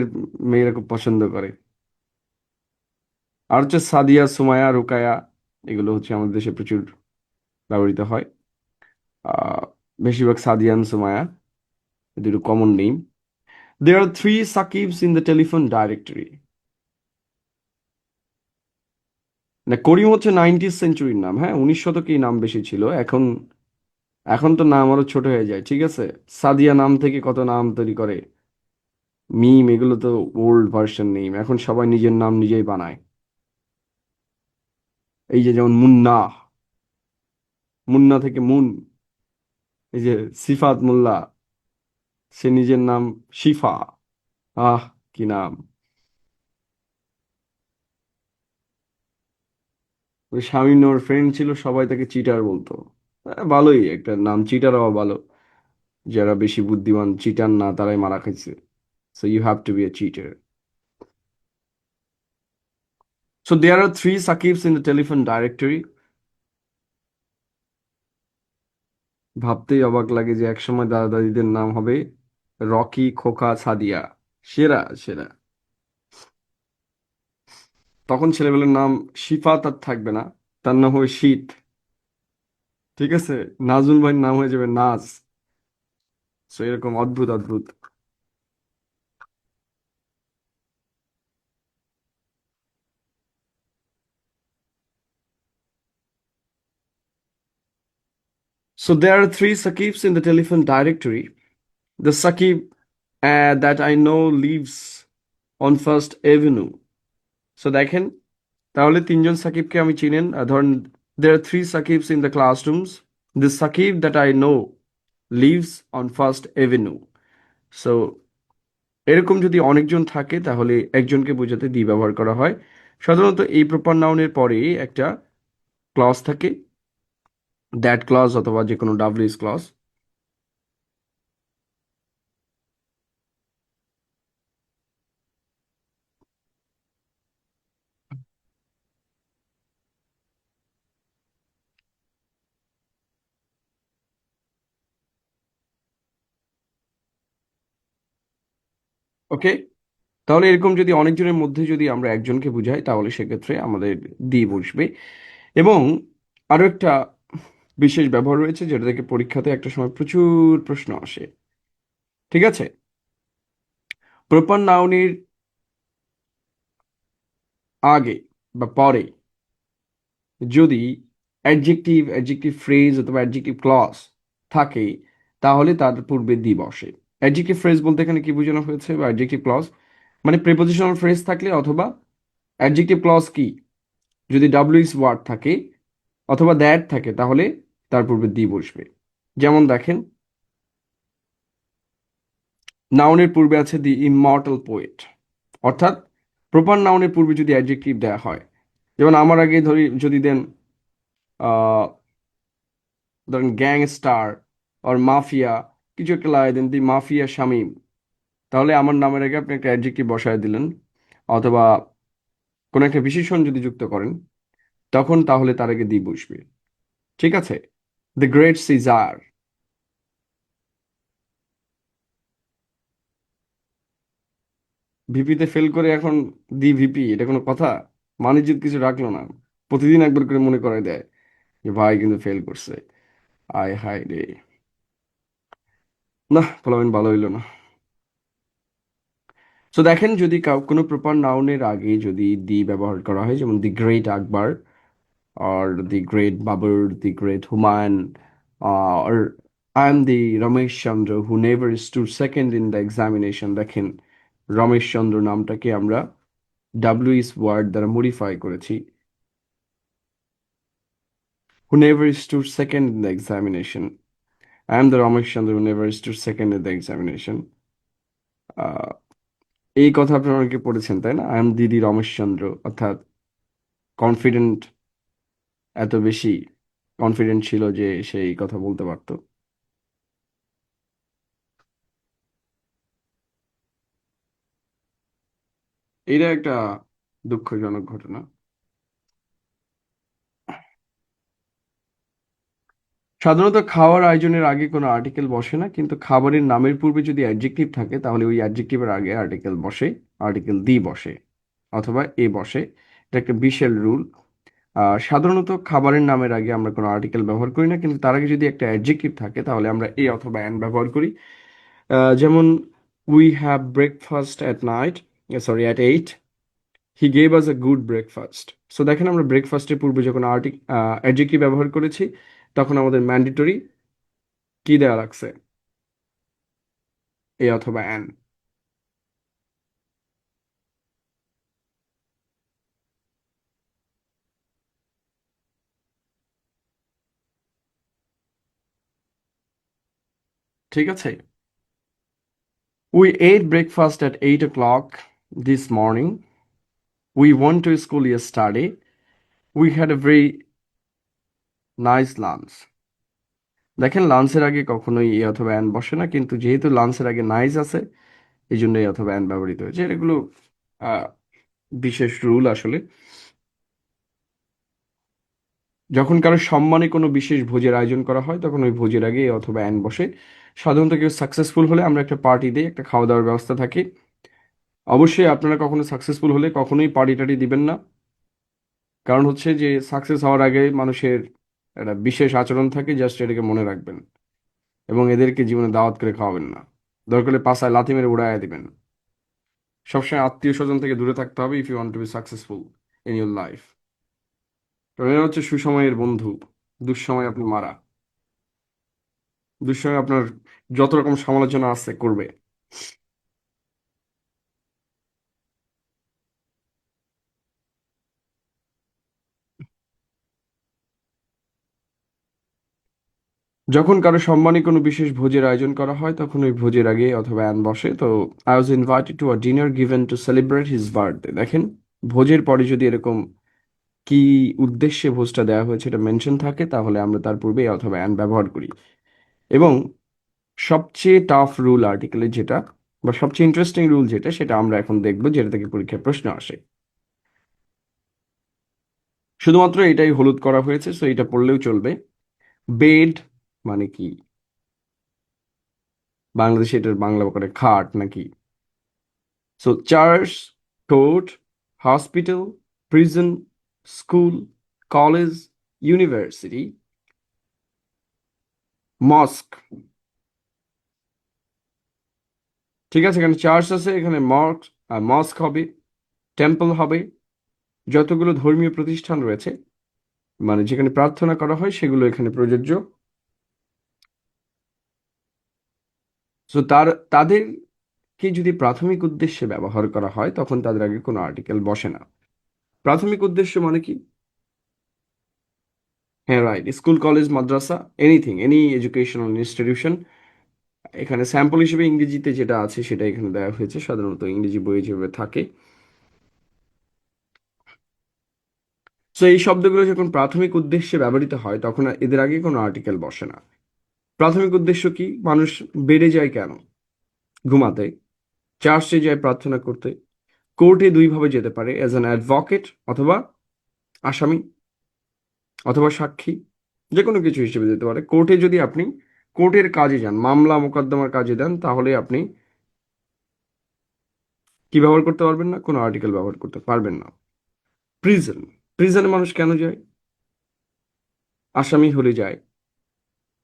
মেয়েরা খুব পছন্দ করে। আর হচ্ছে সাদিয়া, সুমায়া, রুকায়া, এগুলো হচ্ছে আমাদের দেশে প্রচুর ব্যবহৃত হয়। আহ, বেশিরভাগ সাদিয়ান, সুমায়া, এই দুটো common name. There are three Saqibs in the telephone directory. না, করিম হচ্ছে 19th সেঞ্চুরির নাম, হ্যাঁ 19 শতকে এই নাম বেশি ছিল। এখন এখন তো নাম আরো ছোট হয়ে যায়, ঠিক আছে। সাদিয়া নাম থেকে কত নাম তৈরি করে, মিম, এগুলো তো ওল্ড ভার্সন নেম, এখন সবাই নিজের নাম নিজেই বানায়। এই যে যেমন মুন্না, মুন্না থেকে মুন। এই যে সিফাত মোল্লা, সে নিজের নাম শিফা। আহ, কি নাম! ওই স্বামীর ওর ফ্রেন্ড ছিল, সবাই তাকে চিটার বলতো। ভালোই একটা নাম, চিটার হওয়া ভালো। যারা বেশি বুদ্ধিমান, চিটার না, তারাই মারা খাইছে। So you have to be a cheater. So there are three Sakibs in the telephone directory. ভাবতেই অবাক লাগে যে একসময় দাদা দাদিদের নাম হবে রকি, খোকা, সাদিয়া। সেরা সেরা। তখন ছেলেবেলার নাম শিফাত আর থাকবে না, তার নাম হবে শীত। ঠিক আছে, নাজুল ভাইয়ের নাম হয়ে যাবে নাজ। সো এরকম অদ্ভুত অদ্ভুত। So there are three Sakibs in the telephone directory. The Sakib that I know lives on First Avenue. So দেখেন, তাহলে 3জন সাকিবকে আমি চিনেন। ধরেন there are three Sakibs in the classrooms. The Sakib that I know lives on First Avenue. So এরকম যদি অনেকজন থাকে তাহলে একজনকে বোঝাতে দি ব্যবহার করা হয়। সাধারণত এই প্রপার নাউনের পরে একটা ক্লজ থাকে, দ্যাট ক্লজ অথবা যে কোনো ডাব্লিউএস ক্লজ। ওকে, তাহলে এরকম যদি অনেকজনের মধ্যে যদি আমরা একজনকে বুঝাই তাহলে সেক্ষেত্রে আমাদের দি বসবে। এবং আরো একটা বিশেষ ব্যবহার রয়েছে যেটা থেকে পরীক্ষাতে একটা সময় প্রচুর প্রশ্ন আসে। ঠিক আছে, প্রপার নাউনের আগে বা পরে যদি অ্যাডজেক্টিভ, অ্যাডজেক্টিভ ফ্রেজ অথবা অ্যাডজেক্টিভ ক্লজ থাকে তাহলে তার পূর্বে দি বসে। অ্যাডজেক্টিভ ফ্রেজ বলতে এখানে কি বোঝানো হয়েছে, বা অ্যাডজেক্টিভ ক্লজ মানে প্রিপোজিশনাল ফ্রেজ থাকলে, অথবা অ্যাডজেক্টিভ ক্লজ কি, যদি ডাব্লিউএস ওয়ার্ড থাকে অথবা দ্যাট থাকে তাহলে তার পূর্বে দি বসবে। যেমন দেখেন, নাউনের পূর্বে আছে দি ইমমর্টাল পোয়েট, অর্থাৎ প্রপার নাউনের পূর্বে যদি অ্যাডজেক্টিভ দেয়া হয়, যেমন আমার আগে ধরি যদি দেন আহ ধরেন গ্যাংস্টার আর মাফিয়া, কিছু একটা লাগাই দেন দি মাফিয়া শামিম, তাহলে আমার নামের আগে আপনি একটা অ্যাডজেক্টিভ বসায় দিলেন, অথবা কোনো একটা বিশেষণ যদি যুক্ত করেন তখন তাহলে তার আগে দি বসবে। ঠিক আছে? The great Caesar. ভিপিতে ফেল করে এখন দি ভিপি, এটা কোনো কথা? মানিজ্যত কিছু রাখলো না, প্রতিদিন একবার করে মনে করায় দেয় যে ভাই কিন্তু ফেল করছে। আয় হায় রে। না, ফলাফল ভালো হইলো না। তো দেখেন, যদি কোনো প্রপার নাউনের আগে যদি দি ব্যবহার করা হয়, যেমন দি great Akbar, or the great Babur, the great Humayun, or I am the Ramesh Chandra who never stood second in the examination. দেখেন, রমেশ চন্দ্র নামটাকে আমরা ডাব্লিউএস ওয়ার্ড দ্বারা মডিফাই করেছি, who never stood second in the examination. I am the Ramesh Chandra who never stood second in the examination. আহ, এই কথা আপনারা অনেকে পড়েছেন, তাই না? আই এম দিদি রমেশ চন্দ্র, অর্থাৎ কনফিডেন্ট, এত বেশি কনফিডেন্ট ছিল যে সেই কথা বলতে পারতো। এটা একটা দুঃখজনক ঘটনা। সাধারণত খাওয়ার আয়োজনের আগে কোনো আর্টিকেল বসে না, কিন্তু খাবারের নামের পূর্বে যদি অ্যাডজেক্টিভ থাকে তাহলে ওই অ্যাডজেক্টিভের আগে আর্টিকেল বসে, আর্টিকেল দি বসে অথবা এ বসে। এটা একটা বিশেষ রুল। সাধারণত খাবারের নামের আগে আমরা কোনো আর্টিকেল ব্যবহার করি না, কিন্তু তার আগে যদি একটা অ্যাডজেক্টিভ থাকে তাহলে আমরা এ অথবা অ্যান ব্যবহার করি। যেমন we have breakfast at night, sorry at 8, he gave us a good breakfast. So দেখেন, আমরা ব্রেকফাস্টের পূর্বে যখন অ্যাডজেক্টিভ ব্যবহার করেছি তখন আমাদের ম্যান্ডেটরি কি দেওয়া লাগছে, এ অথবা অ্যান। ঠিক আছে? We at breakfast at 8 o'clock this morning, we went to school yesterday, we had a very nice lunch. দেখেন, লাঞ্চের আগে কখনোই এ অথবা অ্যান বসে না, কিন্তু যেহেতু লাঞ্চের আগে নাইস আছে এই জন্য এ অথবা অ্যান ব্যবহৃত হয়েছে। এগুলো আহ, বিশেষ রুল আসলে। যখন কারো সম্মানে কোনো বিশেষ ভোজের আয়োজন করা হয় তখন ওই ভোজের আগে এ অথবা অ্যান বসে। সাধারণত কেউ সাকসেসফুল হলে আমরা একটা পার্টি দিই, একটা খাওয়া দাওয়ার ব্যবস্থা থাকে। অবশ্যই আপনারা কখনো সাকসেসফুল হলে কখনোই পার্টি টাটি দিবেন না, কারণ হচ্ছে যে সাকসেস হওয়ার আগে মানুষের একটা বিশেষ আচরণ থাকে, জাস্ট এটাকে মনে রাখবেন। এবং এদেরকে জীবনে দাওয়াত করে খাওয়াবেন না, দরকার হলে পাছায় লাথি মেরে উড়াইয়া দিবেন। সবসময় আত্মীয় স্বজন থেকে দূরে থাকতে হবে if you want to be successful in your life. কারণ এরা হচ্ছে সুসময়ের বন্ধু, দুঃসময় আপনি মারা। দুঃসময় আপনার যত রকম সমালোচনা আছে করবে। যখন কারো সম্মানী কোনো বিশেষ ভোজের আয়োজন করা হয় তখন ওই ভোজের আগে অথবা অ্যান বসে। তো I was invited to a dinner given to celebrate his birthday. দেখেন, ভোজের পরে যদি এরকম কি উদ্দেশ্যে ভোজটা দেওয়া হয়েছে এটা মেনশন থাকে তাহলে আমরা তার পূর্বে এ অথবা অ্যান ব্যবহার করি। এবং সবচেয়ে টাফ রুল আর্টিকেলের যেটা, বা সবচেয়ে ইন্টারেস্টিং রুল যেটা, সেটা আমরা এখন দেখবো, যেটা থেকে পরীক্ষায় প্রশ্ন আসে। শুধুমাত্র এটাই হলুদ করা হয়েছে, সো এটা পড়লেও চলবে। বেড মানে কি? বাংলাদেশে এটার বাংলা করে খাট নাকি? So church, court, hospital, prison, school, college, university, mosque. ঠিক আছে, এখানে চার্চ আছে, এখানে মস্ক হবে, টেম্পল হবে। যতগুলো ধর্মীয় প্রতিষ্ঠান রয়েছে, মানে যেখানে প্রার্থনা করা হয়, সেগুলো এখানে প্রযোজ্য। সো তাদেরকে যদি প্রাথমিক উদ্দেশ্যে ব্যবহার করা হয় তখন তাদের আগে কোনো আর্টিকেল বসে না। প্রাথমিক উদ্দেশ্য মানে কি? হ্যাঁ, রাইট, স্কুল, কলেজ, মাদ্রাসা, এনিথিং, এনি এডুকেশনাল ইনস্টিটিউশন। এখানে স্যাম্পল হিসেবে ইংরেজিতে যেটা আছে সেটা এখানে দেওয়া হয়েছে, সাধারণত ইংরেজি বইয়ে যেভাবে থাকে। সো এই শব্দগুলো যখন প্রাথমিক উদ্দেশ্যে ব্যবহৃত হয় তখন এদের আগে কোনো আর্টিকেল বসে না। প্রাথমিক উদ্দেশ্য কি? মানুষ বেড়ে যায় কেন? ঘুমাতে। চার্চে যায় প্রার্থনা করতে। কোর্টে দুইভাবে যেতে পারে, অ্যাজ অ্যান অ্যাডভোকেট অথবা আসামি অথবা সাক্ষী। যে কোনো কিছু হিসেবে যেতে পারে। কোর্টে যদি আপনি কোর্টের কাজে যান, মামলা মোকদ্দমার কাজে দেন, তাহলে আপনি কি ব্যবহার করতে পারবেন না? কোনো আর্টিকেল ব্যবহার করতে পারবেন না। প্রিজন, প্রিজনে মানুষ কেন যায়? আসামি হলে যায়,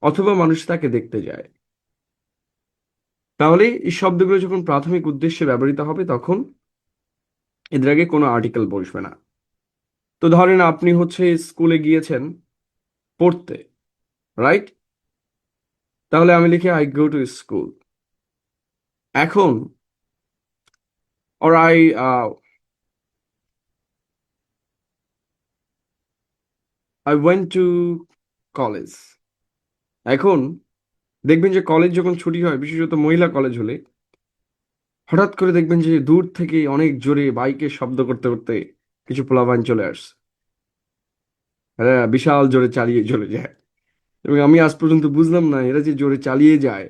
অথবা মানুষ তাকে দেখতে যায়। তাহলে এই শব্দগুলো যখন প্রাথমিক উদ্দেশ্যে ব্যবহৃত হবে, তখন এদের আগে কোনো আর্টিকেল বসবে না। তো ধরেন আপনি হচ্ছে স্কুলে গিয়েছেন পড়তে, রাইট? তাহলে আমি লিখি আই গো টু স্কুল। এখন or I went to college। এখন দেখবেন যে কলেজ যখন ছুটি হয়, বিশেষত মহিলা কলেজ হলে, হঠাৎ করে দেখবেন যে দূর থেকে অনেক জোরে বাইকের শব্দ করতে করতে কিছু পোলাপান চলে আসছে। হ্যাঁ, বিশাল জোরে চালিয়ে চলে যায়। এবং আমি আজ পর্যন্ত বুঝলাম না এরা যে জোরে চালিয়ে যায়,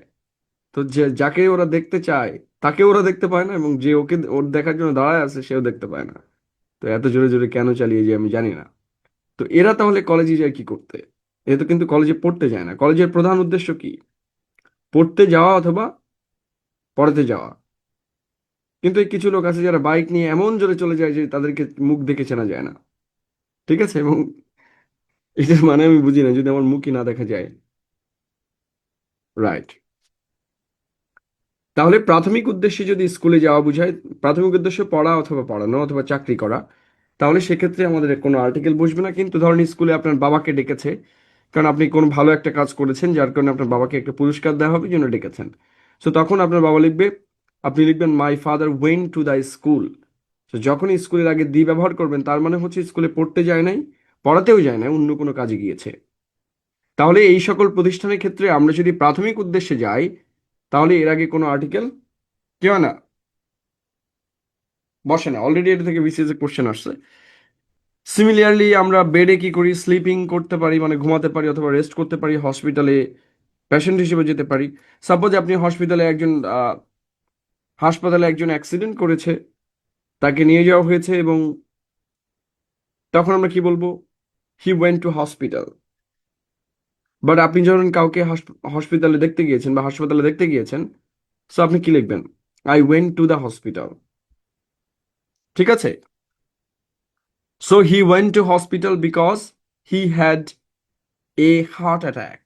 তো যে যাকে ওরা দেখতে চায় তাকে ওরা দেখতে পায় না, এবং যে ওকে ওর দেখার জন্য দাঁড়ায় আছে সেও দেখতে পায় না। তো এত জোরে জোরে কেন চালিয়ে যায় আমি জানি না। তো এরা তাহলে কলেজে যায় কি করতে? এরা তো কিন্তু কলেজে পড়তে যায় না। কলেজের প্রধান উদ্দেশ্য কি? পড়তে যাওয়া অথবা পড়াতে যাওয়া। কিন্তু এই কিছু লোক আছে যারা বাইক নিয়ে এমন জোরে চলে যায় যে তাদেরকে মুখ দেখে চেনা যায় না। ঠিক আছে? এবং এটার মানে আমি বুঝি না, যদি আমার মুখই না দেখা যায়। রাইট। তাহলে প্রাথমিক উদ্দেশ্যে যদি স্কুলে যাওয়া বোঝায়, প্রাথমিক উদ্দেশ্য পড়া অথবা পড়ানো অথবা চাকরি করা, তাহলে সেক্ষেত্রে আমাদের কোনো আর্টিকেল বসবে না। কিন্তু ধরেন স্কুলে আপনার বাবাকে ডেকেছে, কারণ আপনি কোনো ভালো একটা কাজ করেছেন, যার কারণে আপনার বাবাকে একটা পুরস্কার দেওয়া হবে, এই জন্য ডেকেছেন। তো তখন আপনার বাবা লিখবে, আপনি লিখবেন my father went to the school. তো যখনই স্কুলের আগে দি ব্যবহার করবেন, তার মানে হচ্ছে স্কুলে পড়তে যায় নাই, পড়াতেও যায় নাই, অন্য কোনো কাজে গিয়েছে। তাহলে এই সকল প্রতিষ্ঠানের ক্ষেত্রে আমরা যদি প্রাথমিক উদ্দেশ্যে যাই, তাহলে এর আগে কোনো আর্টিকেল কি হয় না, বসে না। অলরেডি এটা থেকে বিসিএস এর কোশ্চেন আসছে। সিমিলারলি আমরা বেডে কি করি? স্লিপিং করতে পারি, মানে ঘুমাতে পারি অথবা রেস্ট করতে পারি। হসপিটালে পেশেন্ট হিসেবে যেতে পারি। সাপোজ আপনি হসপিটালে একজন হাসপাতালে একজন অ্যাক্সিডেন্ট করেছে, তাকে নিয়ে যাওয়া হয়েছে, এবং তখন আমরা কি বলবো? He went to hospital. But আপনি যখন কাউকে হসপিটালে দেখতে গিয়েছেন বা হাসপাতালে দেখতে গিয়েছেন, সো আপনি কি লিখবেন? I went to the hospital. ঠিক আছে? So he went to hospital because he had a heart attack.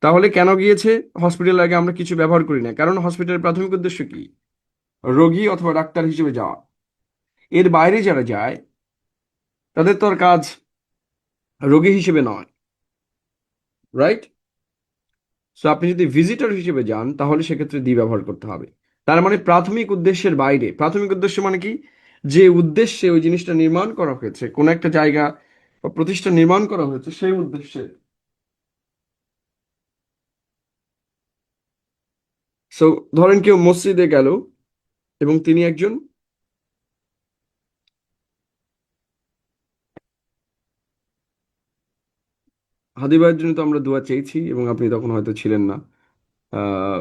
তাহলে কেন গিয়েছে হসপিটাল? আগে আমরা কিছু ব্যবহার করি না, কারণ হসপিটালের প্রাথমিক উদ্দেশ্য কি? রোগী অথবা ডাক্তার হিসেবে যাওয়া। এর বাইরে যারা যায়, তাদের তো আর কাজ রোগী হিসেবে নয়, রাইট? সো আপনি যদি ভিজিটর হিসেবে যান, তাহলে সেক্ষেত্রে দি ব্যবহার করতে হবে। তার মানে প্রাথমিক উদ্দেশ্যের বাইরে। প্রাথমিক উদ্দেশ্য মানে কি? যে উদ্দেশ্যে ওই জিনিসটা নির্মাণ করা হয়েছে, কোন একটা জায়গা বা প্রতিষ্ঠান নির্মাণ করা হয়েছে, সেই উদ্দেশ্যে। সো ধরেন কেউ মসজিদে গেল, এবং তিনি একজন হাদি ভাইয়ের জন্য তো আমরা দোয়া চেয়েছি, এবং আপনি তখন হয়তো ছিলেন না। আহ,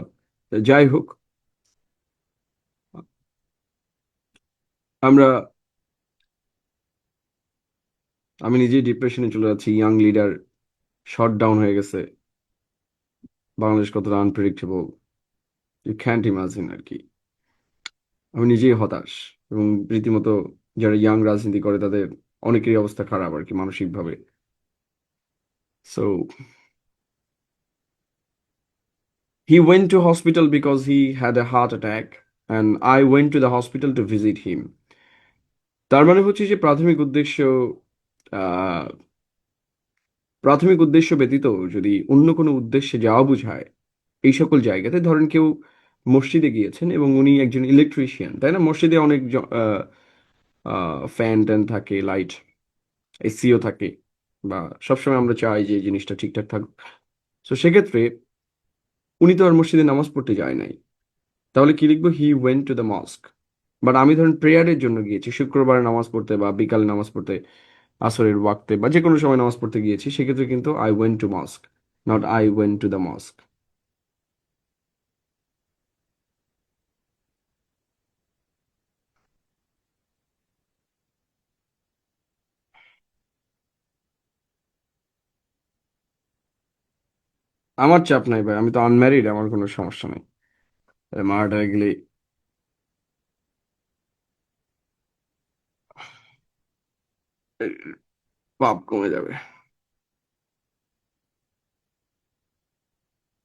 যাই হোক, আমরা আমি নিজেই ডিপ্রেশনে চলে যাচ্ছি। ইয়াং লিডার শট ডাউন হয়ে গেছে। বাংলাদেশ কতটা আনপ্রেডিক্টেবল, ইউ ক্যান্ট ইমাজিন আর কি। আমি নিজেই হতাশ। এবং রীতিমতো যারা ইয়াং রাজনীতি করে তাদের অনেকেরই অবস্থা খারাপ আর কি, মানসিকভাবে। So he went to hospital because he had a heart attack, and I went to the hospital to visit হিম। তার মানে হচ্ছে যে আহ প্রাথমিক উদ্দেশ্য ব্যতীত যদি অন্য কোনো উদ্দেশ্যে যাওয়া বোঝায়, এই সকল জায়গাতে, ধরেন কেউ মসজিদে গিয়েছেন এবং উনি একজন ইলেকট্রিশিয়ান, তাই না? মসজিদে অনেক ফ্যান ট্যান থাকে, লাইট, এসিও থাকে, বা সবসময় আমরা চাই যে এই জিনিসটা ঠিকঠাক থাকুক। তো সেক্ষেত্রে উনি তো আর মসজিদে নামাজ পড়তে যায় নাই। তাহলে কি লিখবো? He went to the mosque. But আমি ধরেন প্রেয়ারের জন্য গিয়েছি, শুক্রবারে নামাজ পড়তে বা বিকালে নামাজ পড়তে, আসরের ওয়াক্তে বা যে কোনো সময় নামাজ পড়তে গিয়েছি, সেক্ষেত্রে কিন্তু I went two মস্ক, not I went to the mosque. আমার চাপ নাই ভাই, আমি তো আনম্যারিড, আমার কোনো সমস্যা নেই। মারাটা গেলে পাপ কমে যাবে।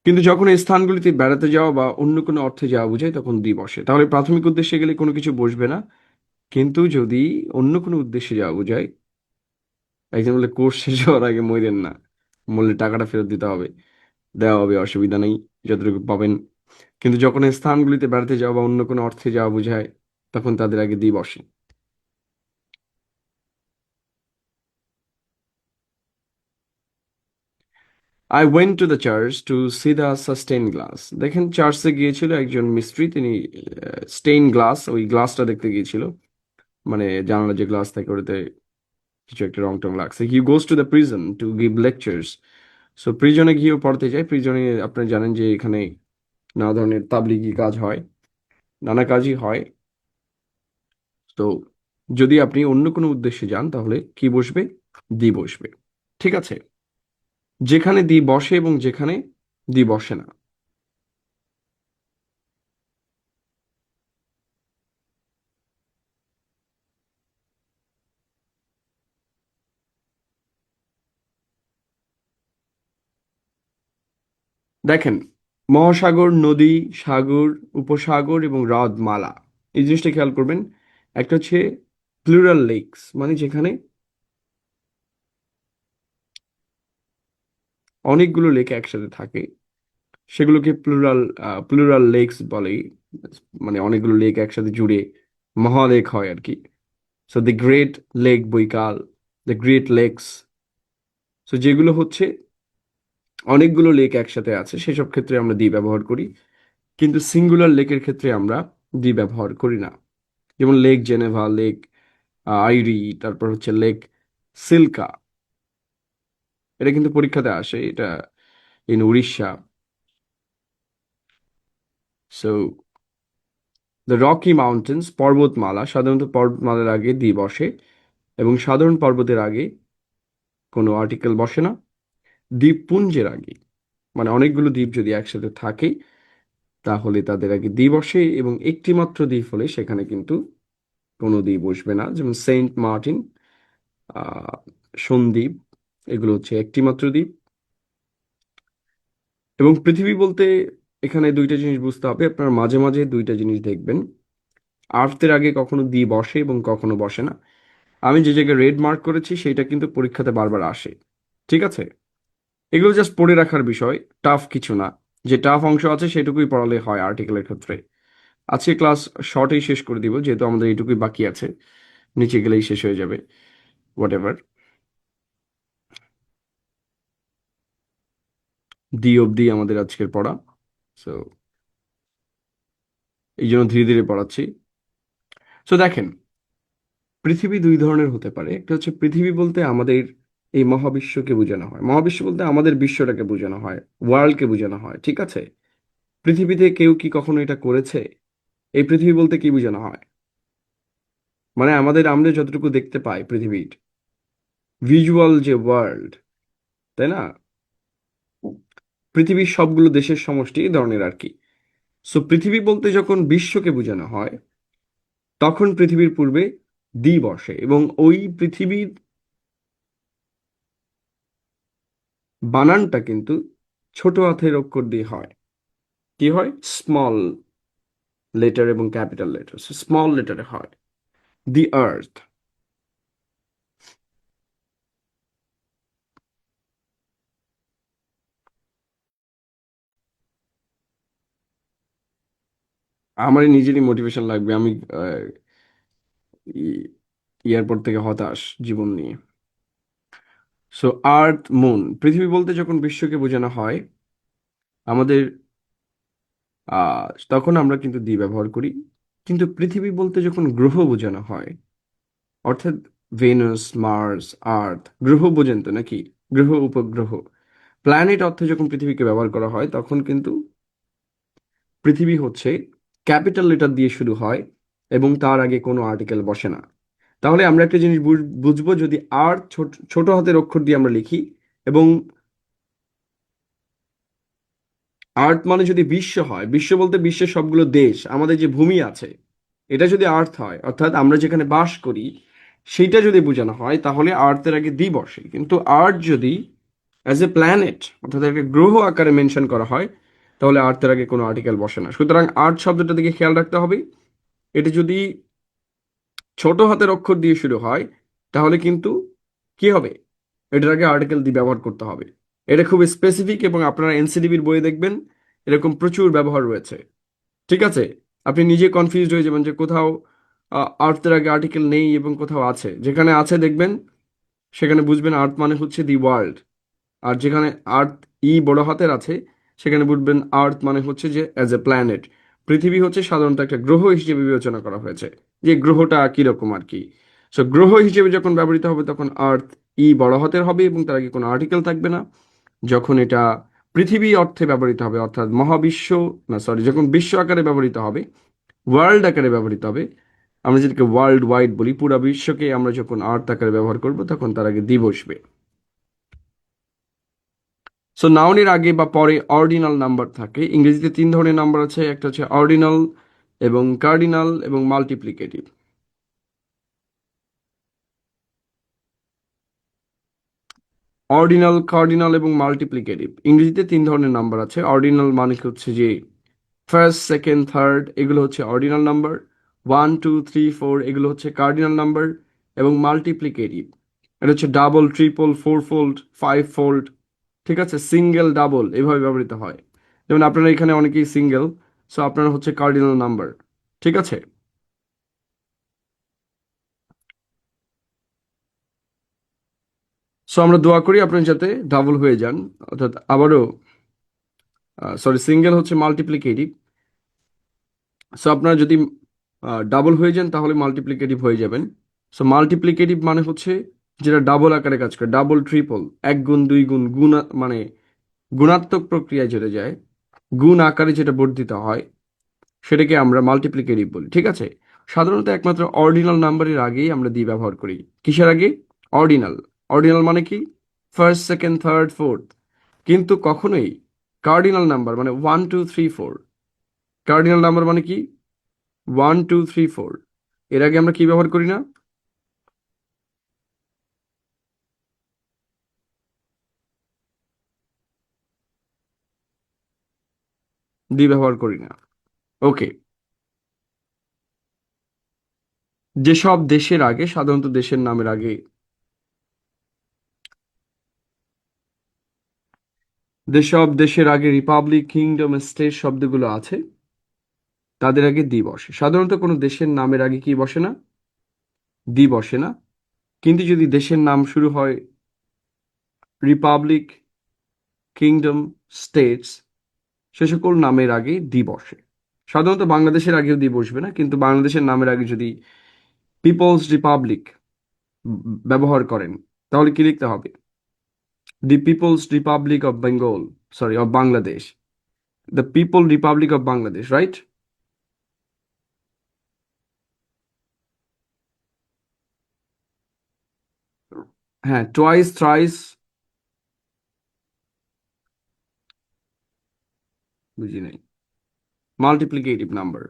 কিন্তু যখন এই স্থানগুলিতে বেড়াতে যাওয়া বা অন্য কোনো অর্থে যাওয়া বোঝায় তখন দি বসে। তাহলে প্রাথমিক উদ্দেশ্যে গেলে কোনো কিছু বসবে না। কিন্তু যদি অন্য কোনো উদ্দেশ্যে যাওয়া বোঝায়, একজন বলে কোর্স শেষ হওয়ার আগে মরেন না, মরলে টাকাটা ফেরত দিতে হবে, দেওয়া হবে, অসুবিধা নেই, যতটুকু পাবেন। কিন্তু যখন এই স্থানগুলিতে বেড়াতে যাওয়া বা অন্য কোনো অর্থে যাওয়া বোঝায় তখন তাদের আগে দি বসে। I went to the church to see the stained glass. দেখেন, চার্চে গিয়েছিল একজন মিস্ত্রি, তিনি স্টেইন গ্লাস, ওই গ্লাসটা দেখতে গিয়েছিল, মানে জানালা যে গ্লাস থাকে ওটাতে কিছু একটা রং টং লাগছে। He goes to the prison to give lectures. So প্রিজনে গিয়েও পড়তে যায়। প্রিজনে আপনি জানেন যে এখানে নানা ধরনের তাবলিগি কাজ হয়, নানা কাজই হয়। তো যদি আপনি অন্য কোনো উদ্দেশ্যে যান তাহলে কি বসবে? দি বসবে। ঠিক আছে? যেখানে দি বসে এবং যেখানে দি বসে না। দেখেন, মহাসাগর, নদী, সাগর, উপসাগর এবং হ্রদমালা, এই জিনিসটা খেয়াল করবেন। একটা হচ্ছে প্লুরাল লেকস, মানে যেখানে অনেকগুলো লেক একসাথে থাকে, সেগুলোকে প্লুরাল লেকস বলে। মানে অনেকগুলো লেক একসাথে জুড়ে মহালেক হয় আর কি। So the great lake Baikal, the great lakes. So যেগুলো হচ্ছে অনেকগুলো লেক একসাথে আছে সেসব ক্ষেত্রে আমরা দি ব্যবহার করি। কিন্তু সিঙ্গুলার লেকের ক্ষেত্রে আমরা দি ব্যবহার করি না। যেমন লেক জেনেভা, লেক আইরি, তারপর হচ্ছে লেক সিল্কা। এটা কিন্তু পরীক্ষাতে আসে, এটা in Orissa. So the Rocky mountains, পর্বতমালা, সাধারণত পর্বতমালার আগে দি বসে এবং সাধারণ পর্বতের আগে কোনো আর্টিকেল বসে না। দ্বীপপুঞ্জের আগে, মানে অনেকগুলো দ্বীপ যদি একসাথে থাকে তাহলে তাদের আগে দ্বীপ বসে, এবং একটি মাত্র দ্বীপ হলে সেখানে কিন্তু কোনো দ্বীপ বসবে না। যেমন সেন্ট মার্টিন, আহ সন্দ্বীপ, এগুলো হচ্ছে একটি মাত্র দ্বীপ। এবং পৃথিবী বলতে এখানে দুইটা জিনিস বুঝতে হবে, আপনার মাঝে মাঝে দুইটা জিনিস দেখবেন। আর্থের আগে কখনো দ্বীপ বসে এবং কখনো বসে না। আমি যে জায়গায় রেড মার্ক করেছি সেটা কিন্তু পরীক্ষাতে বারবার আসে। ঠিক আছে? এগুলো জাস্ট পড়ে রাখার বিষয়, টাফ কিছু না। যে টাফ অংশ আছে সেটুকুই পড়ালে হয় আর্টিকেলের ক্ষেত্রে। আজকে ক্লাস শর্টেই শেষ করে দিব, যেহেতু আমাদের এইটুকুই বাকি আছে, নিচে গেলেই শেষ হয়ে যাবে। হোয়াট এভার, ডি অবধি আমাদের আজকের পড়া। সো এই জন্য ধীরে ধীরে পড়াচ্ছি। সো দেখেন, পৃথিবী দুই ধরনের হতে পারে। একটা হচ্ছে পৃথিবী বলতে আমাদের এই মহাবিশ্বকে বোঝানো হয়, মহাবিশ্ব বলতে আমাদের বিশ্বটাকে বোঝানো হয়, ওয়ার্ল্ডকে বোঝানো হয়। ঠিক আছে? পৃথিবীতে কেউ কি কখনো এটা করেছে? এই পৃথিবী বলতে কি বোঝানো হয়? মানে আমাদের, আমরা যতটুকু দেখতে পাই পৃথিবীর ভিজুয়াল যে ওয়ার্ল্ড, তাই না? পৃথিবীর সবগুলো দেশের সমষ্টি এই ধরনের আর কি। সো পৃথিবী বলতে যখন বিশ্বকে বোঝানো হয় তখন পৃথিবীর পূর্বে দ্বি বসে, এবং ওই পৃথিবীর বানানটা কিন্তু ছোট হাতের অক্ষর দিয়ে হয়। কি হয়? স্মল লেটার এবং ক্যাপিটাল লেটার, স্মল লেটারে হয়। দি আর্থ। আমারই নিজেরই মোটিভেশন লাগবে, আমি এয়ারপোর্ট থেকে হতাশ জীবন নিয়ে। সো আর্থ, মুন, পৃথিবী বলতে যখন বিশ্বকে বোঝানো হয় আমাদের, তখন আমরা কিন্তু দি ব্যবহার করি। কিন্তু পৃথিবী বলতে যখন গ্রহ বোঝানো হয়, অর্থাৎ ভেনাস, মার্স, আর্থ, গ্রহ বোঝেন তো নাকি? গ্রহ, উপগ্রহ, প্ল্যানেট অর্থে যখন পৃথিবীকে ব্যবহার করা হয় তখন কিন্তু পৃথিবী হচ্ছে ক্যাপিটাল লেটার দিয়ে শুরু হয় এবং তার আগে কোনো আর্টিকেল বসে না। তাহলে আমরা একটা জিনিস বুঝবো, যদি আর্থ ছোট ছোট হাতের অক্ষর দিয়ে আমরা লিখি এবং আর্থ মানে যদি বিশ্ব হয়, বিশ্ব বলতে বিশ্বের সবগুলো দেশ, আমাদের যে ভূমি আছে এটা যদি আর্থ হয়, অর্থাৎ আমরা যেখানে বাস করি সেইটা যদি বোঝানো হয় তাহলে আর্থের আগে দি বসে। কিন্তু আর্থ যদি অ্যাজ এ প্ল্যানেট অর্থাৎ একটা গ্রহ আকারে মেনশন করা হয় তাহলে আর্থের আগে কোনো আর্টিকেল বসে না। সুতরাং আর্থ শব্দটা দিকে খেয়াল রাখতে হবে। এটা যদি ছোট হাতের অক্ষর দিয়ে শুরু হয় তাহলে কিন্তু কি হবে, এটার আগে আর্টিকেল দিয়ে ব্যবহার করতে হবে। এটা খুব স্পেসিফিক এবং আপনারা এনসিডিবির বইয়ে দেখবেন এরকম প্রচুর ব্যবহার রয়েছে। ঠিক আছে, আপনি নিজে কনফিউজড হয়ে যাবেন যে কোথাও আর্থের আগে আর্টিকেল নেই এবং কোথাও আছে। যেখানে আছে দেখবেন সেখানে বুঝবেন আর্থ মানে হচ্ছে দি ওয়ার্ল্ড। আর যেখানে আর্থ বড় হাতের আছে সেখানে বুঝবেন আর্থ মানে হচ্ছে যে অ্যাজ এ প্ল্যানেট। পৃথিবী হচ্ছে সাধারণত একটা গ্রহ হিসেবে বিবেচনা করা হয়েছে, যে গ্রহটা কিরকম আর কি। সো গ্রহ হিসেবে যখন ব্যবহৃত হবে তখন আর্থ বড় হাতের হবে এবং তার আগে কোনো আর্টিকেল থাকবে না। যখন এটা পৃথিবী অর্থে ব্যবহৃত হবে অর্থাৎ মহাবিশ্ব, না সরি, যখন বিশ্ব আকারে ব্যবহৃত হবে, ওয়ার্ল্ড আকারে ব্যবহৃত হবে, আমরা যেটাকে ওয়ার্ল্ড ওয়াইড বলি, পুরো বিশ্বকে আমরা যখন আর্থ আকারে ব্যবহার করব তখন তার আগে দি বসবে। সো নাউনের আগে বা পরে অর্ডিনাল নাম্বার থাকে। ইংরেজিতে তিন ধরনের নাম্বার আছে, একটা হচ্ছে অর্ডিনাল এবং কার্ডিনাল এবং মাল্টিপ্লিকেটিভ। অর্ডিনাল, কার্ডিনাল এবং মাল্টিপ্লিকেটিভ, ইংরেজিতে তিন ধরনের নাম্বার আছে। অর্ডিনাল মানে হচ্ছে যে ফার্স্ট, সেকেন্ড, থার্ড, এগুলো হচ্ছে ordinal number. One, two, three, four এগুলো হচ্ছে কার্ডিনাল নাম্বার। এবং মাল্টিপ্লিকেটিভ এটা হচ্ছে double, triple, four fold, five fold, ঠিক আছে, সিঙ্গেল, ডাবল এভাবে ব্যবহৃত হয়। যেমন আপনারা এখানে অনেকেই সিঙ্গেল, সো আপনারা হচ্ছে কার্ডিনাল নাম্বার। ঠিক আছে। সো আমরা দোয়া করি আপনার যাতে ডাবল হয়ে যান, অর্থাৎ আবারও, সরি, সিঙ্গেল হচ্ছে মাল্টিপ্লিকেটিভ। সো আপনারা যদি ডাবল হয়ে যান তাহলে মাল্টিপ্লিকেটিভ হয়ে যাবেন। সো মাল্টিপ্লিকেটিভ মানে হচ্ছে যেটা ডাবল আকারে কাজ করে, ডাবল, ট্রিপল, এক গুণ, দুই গুণ, মানে গুণাত্মক প্রক্রিয়ায় যেটা যায়, গুণ আকারে যেটা বর্ধিত হয় সেটাকে আমরা মাল্টিপ্লিকেটিভ বলি। ঠিক আছে। সাধারণত একমাত্র অর্ডিনাল নাম্বারের আগেই আমরা দিয়ে ব্যবহার করি। কিসের আগে? অর্ডিনাল। অর্ডিনাল মানে কি? First, second, third, fourth. কিন্তু কখনোই কার্ডিনাল নাম্বার মানে one, two, three, four, cardinal number মানে কি? ওয়ান, টু, থ্রি, ফোর, এর আগে আমরা কি ব্যবহার করি না? দি ব্যবহার করি না। ওকে। যেসব দেশের আগে, সাধারণত দেশের নামের আগে, যেসব দেশের আগে রিপাবলিক, কিংডম, স্টেট শব্দগুলো আছে তাদের আগে দি বসে। সাধারণত কোনো দেশের নামের আগে কি বসে না? দি বসে না। কিন্তু যদি দেশের নাম শুরু হয় রিপাবলিক, কিংডম, স্টেটস, সে সকল নামের আগে দি বসে। সাধারণত বাংলাদেশের আগেও দি বসবে না, কিন্তু বাংলাদেশের নামের আগে যদি পিপলস রিপাবলিক ব্যবহার করেন তাহলে কি লিখতে হবে? The people's republic of Bengal, sorry, of Bangladesh, the people republic of Bangladesh, right? হ্যাঁ, টোয়াইস, থ্রাইস, বুঝি নাই। Multiplicative number.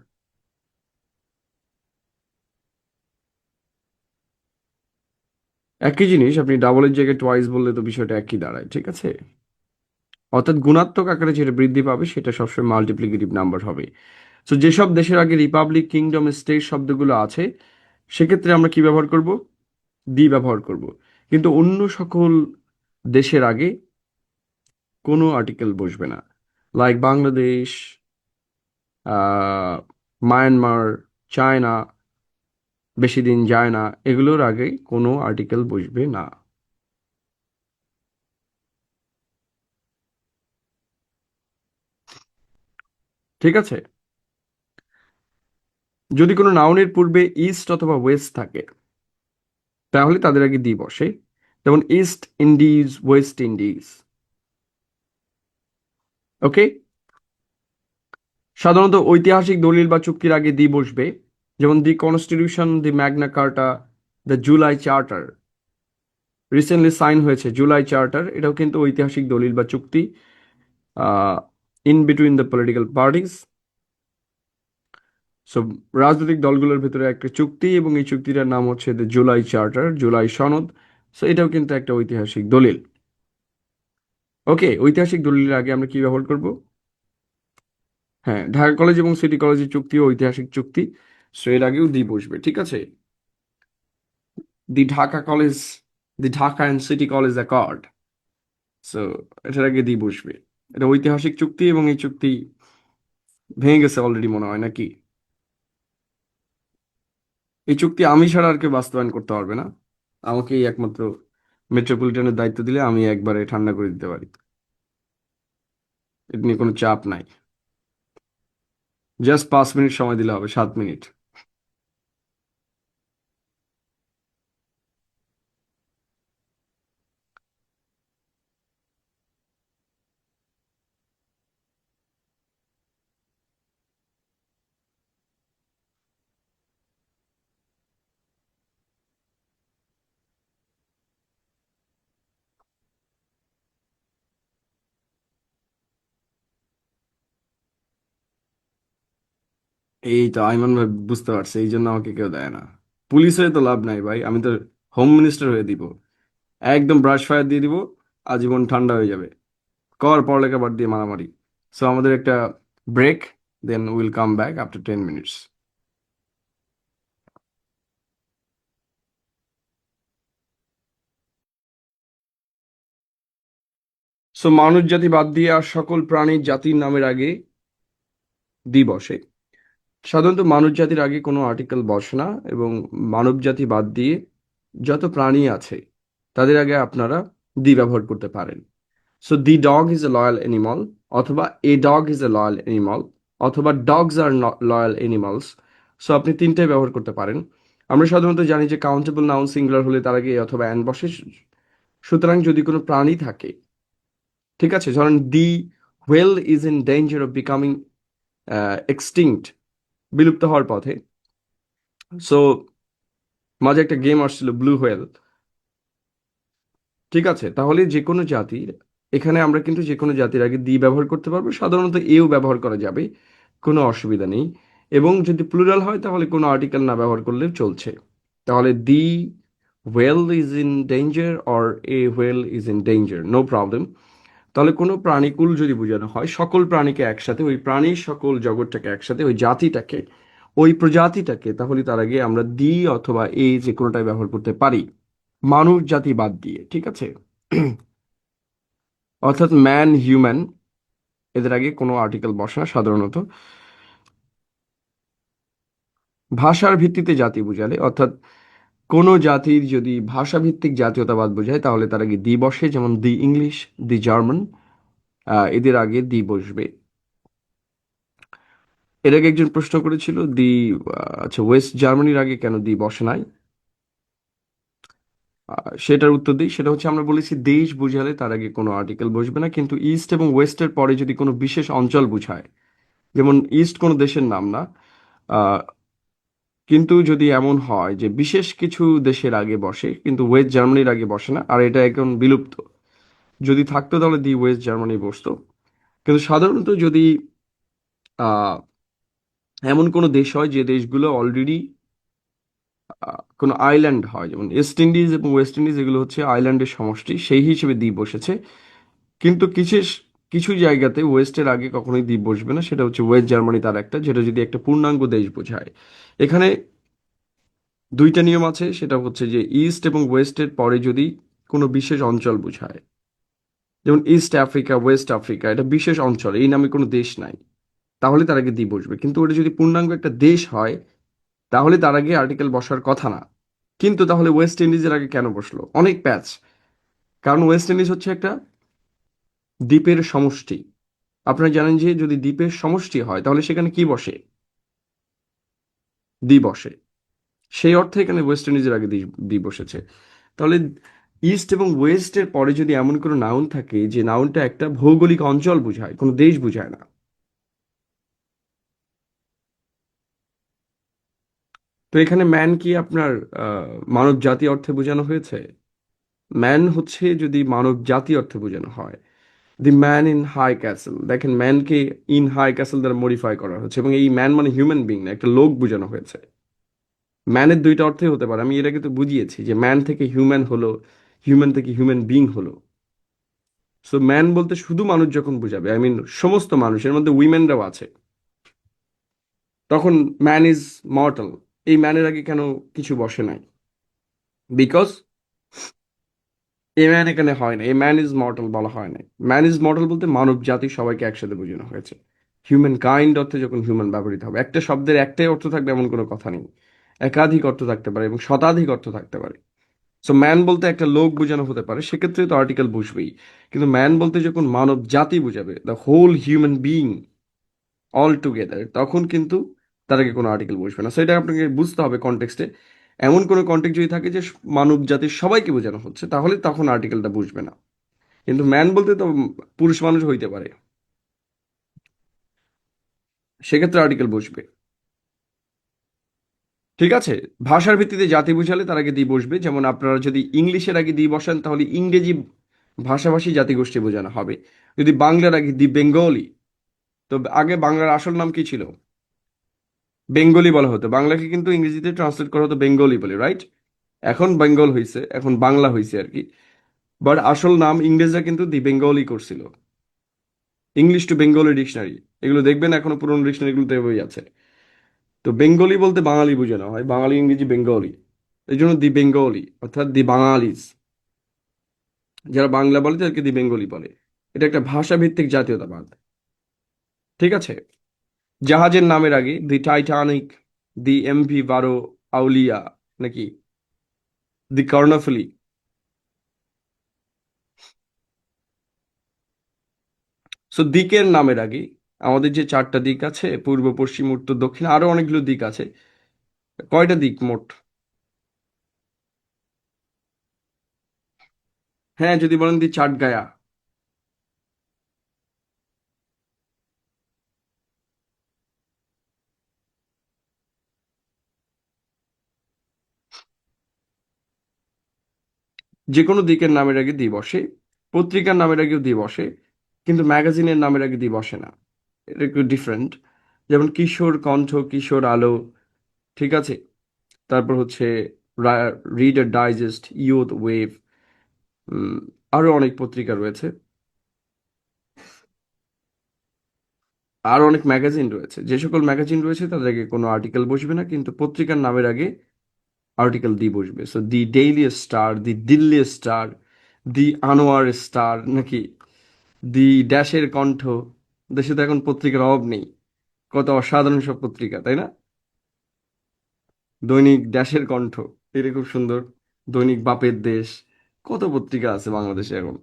একই জিনিস, আপনি ডাবলের জায়গায় টোয়াইস বললে তো বিষয়টা একই দাঁড়ায়। ঠিক আছে। অর্থাৎ গুণাত্মক আকারে যেটা বৃদ্ধি পাবে সেটা সবসময় মাল্টিপ্লিকেটিভ নাম্বার হবে। তো যেসব দেশের আগে রিপাবলিক, কিংডম, স্টেট শব্দগুলো আছে সেক্ষেত্রে আমরা কি ব্যবহার করব? দি ব্যবহার করব। কিন্তু অন্য সকল দেশের আগে কোনো আর্টিকেল বসবে না। লাইক বাংলাদেশ, আহ, মায়ানমার, চায়না, বেশি দিন যায় না, এগুলোর আগে কোনো আর্টিকেল বসবে না। ঠিক আছে। যদি কোনো নাউনের পূর্বে ইস্ট অথবা ওয়েস্ট থাকে তাহলে তাদের আগে দি বসে। যেমন East Indies, West Indies. Okay. সাধারণত ঐতিহাসিক দলিল বা চুক্তির আগে দি বসবে। যেমন the constitution, the Magna Carta, the July Charter, recently sign হয়েছে জুলাই চার্টার, এটাও কিন্তু ঐতিহাসিক দলিল বা চুক্তি। In between the political parties. So রাজনৈতিক দলগুলোর ভেতরে একটা চুক্তি, এবং এই চুক্তিটার নাম হচ্ছে দ্য জুলাই চার্টার, জুলাই সনদ। সো এটাও কিন্তু একটা ঐতিহাসিক দলিল। ওকে, ঐতিহাসিক দলিলের আগে আমরা কি ব্যবহার করব? হ্যাঁ, ঢাকা কলেজ এবং সিটি কলেজের চুক্তি ও ঐতিহাসিক চুক্তি। সো এর আগেও দি বসবে, ঠিক আছে। The Dhaka college, the Dhaka and city college accord. So এটার আগে দি বসবে। এটা ঐতিহাসিক চুক্তি, এবং এই চুক্তি ভেঙে গেছে অলরেডি মনে হয়, নাকি? এই চুক্তি আমি ছাড়া আর কেউ বাস্তবায়ন করতে পারবে না। আমাকেই একমাত্র মেট্রোপলিটনের দায়িত্ব দিলে আমি একবারে ঠান্ডা করে দিতে পারি। এটা নিয়ে কোনো চাপ নাই। জাস্ট 5 মিনিট সময় দিলে হবে, 7 মিনিট। এই তো আইমান ভাই, বুঝতে পারছে, এই জন্য আমাকে কেউ দেয় না। পুলিশ হয়ে তো লাভ নাই ভাই, আমি তো হোম মিনিস্টার হয়ে দিব। একদম ব্রাশ ফায়ার দিয়ে দিব, আজীবন ঠান্ডা হয়ে যাবে। কর পড়ালেখা বাদ দিয়ে মারামারি। সো আমাদের একটা break, then will come back after 10 minutes. So মানুষ জাতি বাদ দিয়ে আর সকল প্রাণী জাতির নামের আগে দি বসে। সাধারণত মানব জাতির আগে কোনো আর্টিকেল বসে না, এবং মানব জাতি বাদ দিয়ে যত প্রাণী আছে তাদের আগে আপনারা দি ব্যবহার করতে পারেন। So the dog is a loyal animal, অথবা a dog is a loyal animal, অথবা dogs are loyal animals. So আপনি তিনটাই ব্যবহার করতে পারেন। আমরা সাধারণত জানি যে কাউন্টেবল নাউন সিঙ্গুলার হলে তার আগে এ অথবা অ্যান বসে। সুতরাং যদি কোনো প্রাণী থাকে, ঠিক আছে, ধরেন the whale is in danger of becoming extinct, বিলুপ্ত হওয়ার পথে। সো মাঝে একটা গেম আসছিল ব্লু হোয়েল, ঠিক আছে। তাহলে যে কোনো জাতির, এখানে আমরা কিন্তু যে কোনো জাতির আগে দি ব্যবহার করতে পারবো, সাধারণত এও ব্যবহার করা যাবে, কোনো অসুবিধা নেই। এবং যদি প্লুরাল হয় তাহলে কোনো আর্টিকেল না ব্যবহার করলেও চলছে। তাহলে the whale is in danger or a whale is in danger, no problem. তাহলে কোনো প্রাণীকুল যদি বোঝানো হয়, সকল প্রাণীকে একসাথে, ওই প্রাণীর সকল জগৎটাকে একসাথে, ওই জাতিটাকে, ওই প্রজাতিটাকে, তাহলে তার আগে আমরা দি অথবা এ যে কোনোটাই ব্যবহার করতে পারি, মানুষ জাতি বাদ দিয়ে, ঠিক আছে। অর্থাৎ ম্যান, হিউম্যান, এদের আগে কোনো আর্টিকেল বসে না সাধারণত। ভাষার ভিত্তিতে জাতি বোঝালে, অর্থাৎ কোনো জাতির যদি ভাষাভিত্তিক জাতীয়তাবাদ বোঝায় তাহলে তার আগে দি বসে, যেমন দি ইংলিশ, দি জার্মান, এদের আগে দি বসবে। এর আগে একজন প্রশ্ন করেছিল দি, আচ্ছা, ওয়েস্ট জার্মানির আগে কেন দি বসে নাই? সেটার উত্তর দিই। সেটা হচ্ছে, আমরা বলেছি দেশ বুঝালে তার আগে কোনো আর্টিকেল বসবে না, কিন্তু ইস্ট এবং ওয়েস্টের পরে যদি কোনো বিশেষ অঞ্চল বুঝায়, যেমন ইস্ট কোনো দেশের নাম না, আহ, কিন্তু যদি এমন হয় যে বিশেষ কিছু দেশের আগে বসে কিন্তু ওয়েস্ট জার্মানির আগে বসে না, আর এটা এখন বিলুপ্ত, যদি থাকতো তাহলে দি ওয়েস্ট জার্মানি বসতো। কিন্তু সাধারণত যদি আহ, এমন কোনো দেশ হয় যে দেশগুলো অলরেডি কোনো আইল্যান্ড হয়, যেমন ইস্ট ইন্ডিজ এবং ওয়েস্ট ইন্ডিজ, এগুলো হচ্ছে আইল্যান্ডের সমষ্টি, সেই হিসেবে দ্বীপ বসেছে। কিন্তু কিছু কিছু জায়গাতে ওয়েস্টের আগে কখনোই দ্বীপ বসবে না, সেটা হচ্ছে ওয়েস্ট জার্মানি তার একটা, যেটা যদি একটা পূর্ণাঙ্গ দেশ বোঝায়। এখানে দুইটা নিয়ম আছে, সেটা হচ্ছে যে ইস্ট এবং ওয়েস্টের পরে যদি কোনো বিশেষ অঞ্চল বোঝায়, যেমন ইস্ট আফ্রিকা, ওয়েস্ট আফ্রিকা, এটা বিশেষ অঞ্চল, এই নামে কোনো দেশ নাই, তাহলে তার আগে দ্বীপ বসবে। কিন্তু ওটা যদি পূর্ণাঙ্গ একটা দেশ হয় তাহলে তার আগে আর্টিকেল বসার কথা না। কিন্তু তাহলে ওয়েস্ট ইন্ডিজের আগে কেন বসলো? অনেক প্যাচ। কারণ ওয়েস্ট ইন্ডিজ হচ্ছে একটা দ্বীপের সমষ্টি। আপনারা জানেন যে যদি দ্বীপের সমষ্টি হয় তাহলে সেখানে কি বসে? দ্বীপ বসে। সেই অর্থে এখানে ওয়েস্ট ইন্ডিজের আগে দ্বীপ বসেছে। তাহলে ইস্ট এবং ওয়েস্টের পরে যদি এমন কোনো নাউন থাকে যে নাউনটা একটা ভৌগোলিক অঞ্চল বোঝায়, কোনো দেশ বোঝায় না। তো এখানে ম্যান কি আপনার মানব জাতি অর্থে বোঝানো হয়েছে? ম্যান হচ্ছে যদি মানব জাতি অর্থে বোঝানো হয়, the man in high castle, দেখেন ম্যানকে ইন হাই ক্যাসেল দ্বারা মডিফাই করা হচ্ছে এবং এই ম্যান মানে হিউম্যান বিং না, একটা লোক বোঝানো হয়েছে। ম্যানের দুইটা অর্থই হতে পারে, আমি এর আগে তো বুঝিয়েছি যে ম্যান থেকে হিউম্যান হলো, হিউম্যান থেকে হিউম্যান বিং হলো। সো ম্যান বলতে শুধু মানুষ যখন বোঝাবে, আই মিন সমস্ত মানুষের মধ্যে উইমেনরাও আছে, তখন ম্যান ইজ মর্টাল। এই ম্যানের আগে কেন কিছু বসে নাই? বিকজ এ ম্যান এখানে হয় না, এ ম্যান ইজ মর্টাল বলা হয় না। ম্যান ইজ মর্টাল বলতে মানব জাতি সবাইকে একসাথে বোঝানো হয়েছে। হিউম্যান কাইন্ড অর্থে যখন হিউম্যান ব্যবহৃত হবে, একটা শব্দের একটাই অর্থ থাকবে এমন কোনো কথা নেই, একাধিক অর্থ থাকতে পারে এবং শতাধিক অর্থ থাকতে পারে। সো ম্যান বলতে একটা লোক বোঝানো হতে পারে, সেক্ষেত্রে তো আর্টিকেল বুঝবেই। কিন্তু ম্যান বলতে যখন মানব জাতি বোঝাবে, the whole human being all together, তখন কিন্তু তার আগে কোনো আর্টিকেল বসবে না। সো এটা আপনাকে বুঝতে হবে কনটেক্সটে। এমন কোনো কনটেক্সট যদি থাকে যে মানব জাতির সবাইকে বোঝানো হচ্ছে, তাহলে তখন আর্টিকেলটা বুঝবে না। কিন্তু ম্যান বলতে তো পুরুষ মানুষ হইতে পারে, সেক্ষেত্রে আর্টিকেল বসবে। ঠিক আছে? ভাষার ভিত্তিতে জাতি বোঝালে তার আগে দি বসবে। যেমন আপনারা যদি ইংলিশের আগে দি বসান, তাহলে ইংরেজি ভাষাভাষী জাতিগোষ্ঠী বোঝানো হবে। যদি বাংলার আগে দি বেঙ্গলি, তো আগে বাংলার আসল নাম কি ছিল? বেঙ্গলি বলা হতো। বাংলাকে কিন্তু ইংরেজিতে ট্রান্সলেট করা হতো বেঙ্গলি বলে, রাইট? এখন বেঙ্গল হয়েছে, এখন বাংলা হয়েছে আর কি। বাট আসল নাম ইংরেজরা কিন্তু দি বেঙ্গলি করছিল। ইংলিশ টু বেঙ্গলি ডিকশনারি, এগুলো দেখবেন এখনো পুরোনো ডিকশনারিগুলোতে বই আছে। তো বেঙ্গলি বলতে বাঙালি বোঝানো হয়, বাঙালি ইংরেজি বেঙ্গলি। এই জন্য দি বেঙ্গলি অর্থাৎ দি বাঙালিজ, যারা বাংলা বলে তাদেরকে দি বেঙ্গলি বলে। এটা একটা ভাষা ভিত্তিক জাতীয়তাবাদ। ঠিক আছে? জাহাজের নামের আগে দি টাইটানিক, দি এমভি বারো আউলিয়া, নাকি দি কর্ণফুলি। সো দিকের নামের আগে আমাদের যে চারটা দিক আছে, পূর্ব পশ্চিম উত্তর দক্ষিণ, আরো অনেকগুলো দিক আছে। কয়টা দিক মোট? হ্যাঁ, যদি বলেন দি চাট গায়া। যে কোনো দিকের নামের আগে দি বসে, পত্রিকার নামের আগেও দি বসে, কিন্তু ম্যাগাজিনের নামের আগে দি বসে না। এটা একটু ডিফারেন্ট। যেমন কিশোর কণ্ঠ, কিশোর আলো, ঠিক আছে? তারপর হচ্ছে রিডার ডাইজেস্ট, ইউথ ওয়েভ, আরো অনেক পত্রিকা রয়েছে, আর অনেক ম্যাগাজিন রয়েছে। যে সকল ম্যাগাজিন রয়েছে তাদের আগে কোনো আর্টিকেল বসবে না, কিন্তু পত্রিকার নামের আগে আর্টিকেল দি বসবে। সো দি ডেইলি স্টার, দি দিল্লি স্টার, দি আনোয়ার স্টার, নাকি দি ড্যাশের কণ্ঠ। দেশে তো এখন পত্রিকার অভাব নেই, কত অসাধারণ সব পত্রিকা, তাই না? দৈনিক ড্যাশের কণ্ঠ, এটা খুব সুন্দর। দৈনিক বাপের দেশ, কত পত্রিকা আছে বাংলাদেশে এখন।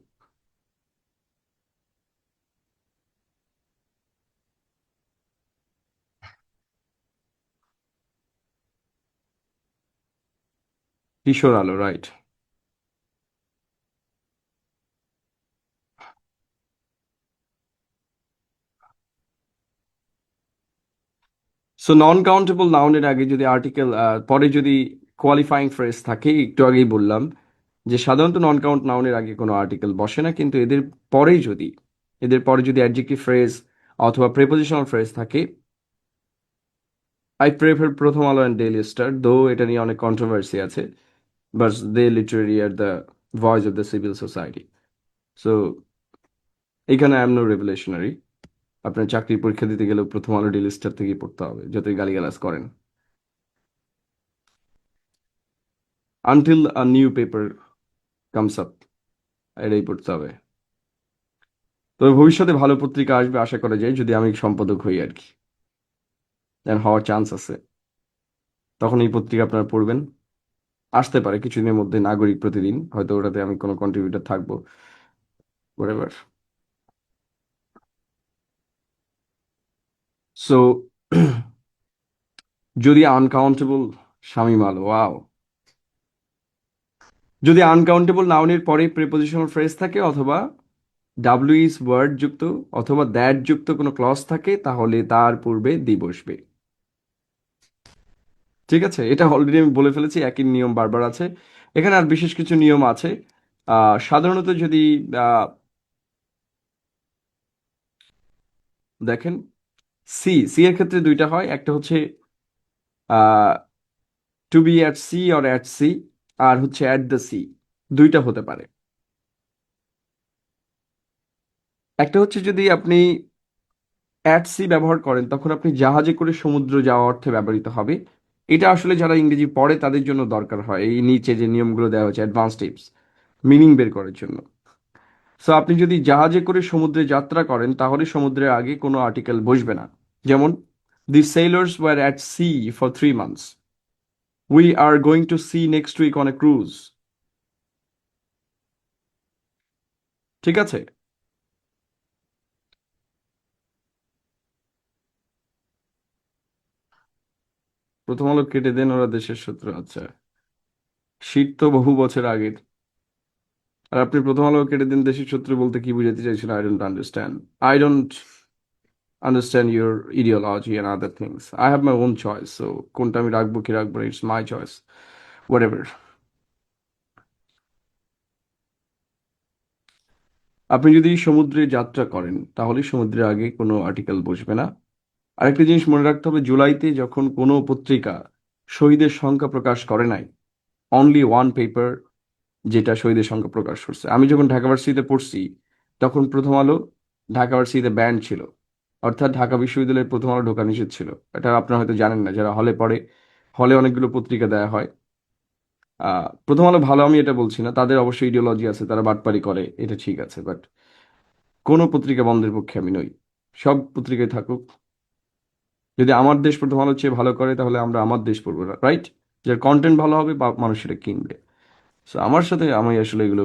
কিশোর আলো, রাইট। সো নন কাউন্টেবল নাউনের আগে যদি আর্টিকেল, পরে যদি কোয়ালিফাইং ফ্রেজ থাকে, একটু আগেই বললাম যে সাধারণত নন কাউন্ট নাউনের আগে কোনো আর্টিকেল বসে না, কিন্তু এদের পরে যদি অ্যাডজেক্টিভ ফ্রেজ অথবা প্রেপোজিশনাল ফ্রেজ থাকে। আই প্রেফার প্রথম আলো অ্যান্ড ডেইলি স্টার, দো এটা নিয়ে অনেক কন্ট্রোভার্সি আছে, but they literally are the voice of the civil society. So এখানে আই এম নো রেভলিউশনারি। আপনার চাকরির পরীক্ষা দিতে গেলেও প্রথম আলো ডেইলি স্টার থেকেই পড়তে হবে, যতই গালিগালাজ করেন। Until a new paper comes up, এটাই পড়তে হবে। তবে ভবিষ্যতে ভালো পত্রিকা আসবে আশা করা যায়, যদি আমি সম্পাদক হই আর কি। দেন হওয়ার চান্স আছে, তখন এই পত্রিকা আপনারা পড়বেন। আসতে পারে কিছুদিনের মধ্যে নাগরিক প্রতিদিন, হয়তো ওটাতে আমি কোনো কন্ট্রিবিউটর থাকবো, whatever. সো যদি আনকাউন্টেবল, শামীম আলো, ওয়াও। যদি আনকাউন্টেবল নাউনের পরে প্রিপোজিশনাল ফ্রেজ থাকে, অথবা ডাব্লিউ ইজ ওয়ার্ড যুক্ত, অথবা দ্যাট যুক্ত কোনো ক্লজ থাকে, তাহলে তার পূর্বে দি বসবে। ঠিক আছে? এটা অলরেডি আমি বলে ফেলেছি, একই নিয়ম বারবার আছে। এখানে আর বিশেষ কিছু নিয়ম আছে। সাধারণত যদি দেখেন, সি সি এর ক্ষেত্রে দুইটা হয়, একটা হচ্ছে ah to be at sea or at sea, আর হচ্ছে অ্যাট দ্য সি। দুইটা হতে পারে। একটা হচ্ছে যদি আপনি অ্যাট সি ব্যবহার করেন তখন আপনি জাহাজে করে সমুদ্র যাওয়া অর্থে ব্যবহৃত হবে। এটা আসলে যারা ইংরেজি পড়ে তাদের জন্য দরকার হয়, এই নিচে যে নিয়মগুলো দেওয়া হচ্ছে অ্যাডভান্স টিপস মিনিং বের করার জন্য। সো আপনি যদি জাহাজে করে সমুদ্রে যাত্রা করেন তাহলে সমুদ্রের আগে কোনো আর্টিকেল বসবে না। যেমন, the sailors were at sea for 3 months, we are going to sea next week on a cruise. ঠিক আছে। প্রথম আলো কেটে দেন, ওরা দেশের শত্রু। আচ্ছা, শীত তো বহু বছর আগের। আর আপনি প্রথম আলো কেটে দিন দেশের শত্রু বলতে কি বুঝাতে চাইছেন? I don't understand. I don't understand your ideology and other things. I have my own choice, so কোনটা আমি রাখবো কি রাখবো না, it's my choice, what ever. আপনি যদি সমুদ্রে যাত্রা করেন তাহলে সমুদ্রের আগে কোনো আর্টিকেল বসবে না। আরেকটা জিনিস মনে রাখতে হবে, জুলাইতে যখন কোনো পত্রিকা শহীদের সংখ্যা প্রকাশ করে নাই, অনলি ওয়ান পেপার যেটা শহীদের সংখ্যা প্রকাশ করছে। আমি যখন ঢাকা ভার্সিটিতে পড়ছি তখন প্রথম আলো ঢাকা ভার্সিটিতে ব্যান্ড ছিল, অর্থাৎ ঢাকা বিশ্ববিদ্যালয়ের প্রথম আলো ঢোকা নিষেধ ছিল। এটা আপনারা হয়তো জানেন না যারা হলে পড়ে। হলে অনেকগুলো পত্রিকা দেওয়া হয়। প্রথম আলো ভালো আমি এটা বলছি না, তাদের অবশ্যই ইডিওলজি আছে, তারা বাটপারি করে, এটা ঠিক আছে, বাট কোনো পত্রিকা বন্ধের পক্ষে আমি নই। সব পত্রিকায় থাকুক। যদি আমার দেশ প্রথম আলোর চেয়ে ভালো করে তাহলে আমরা আমার দেশ পড়বো, রাইট? যার কন্টেন্ট ভালো হবে বা মানুষ সেটা কিনবে। So, আমার সাথে আমি আসলে এগুলো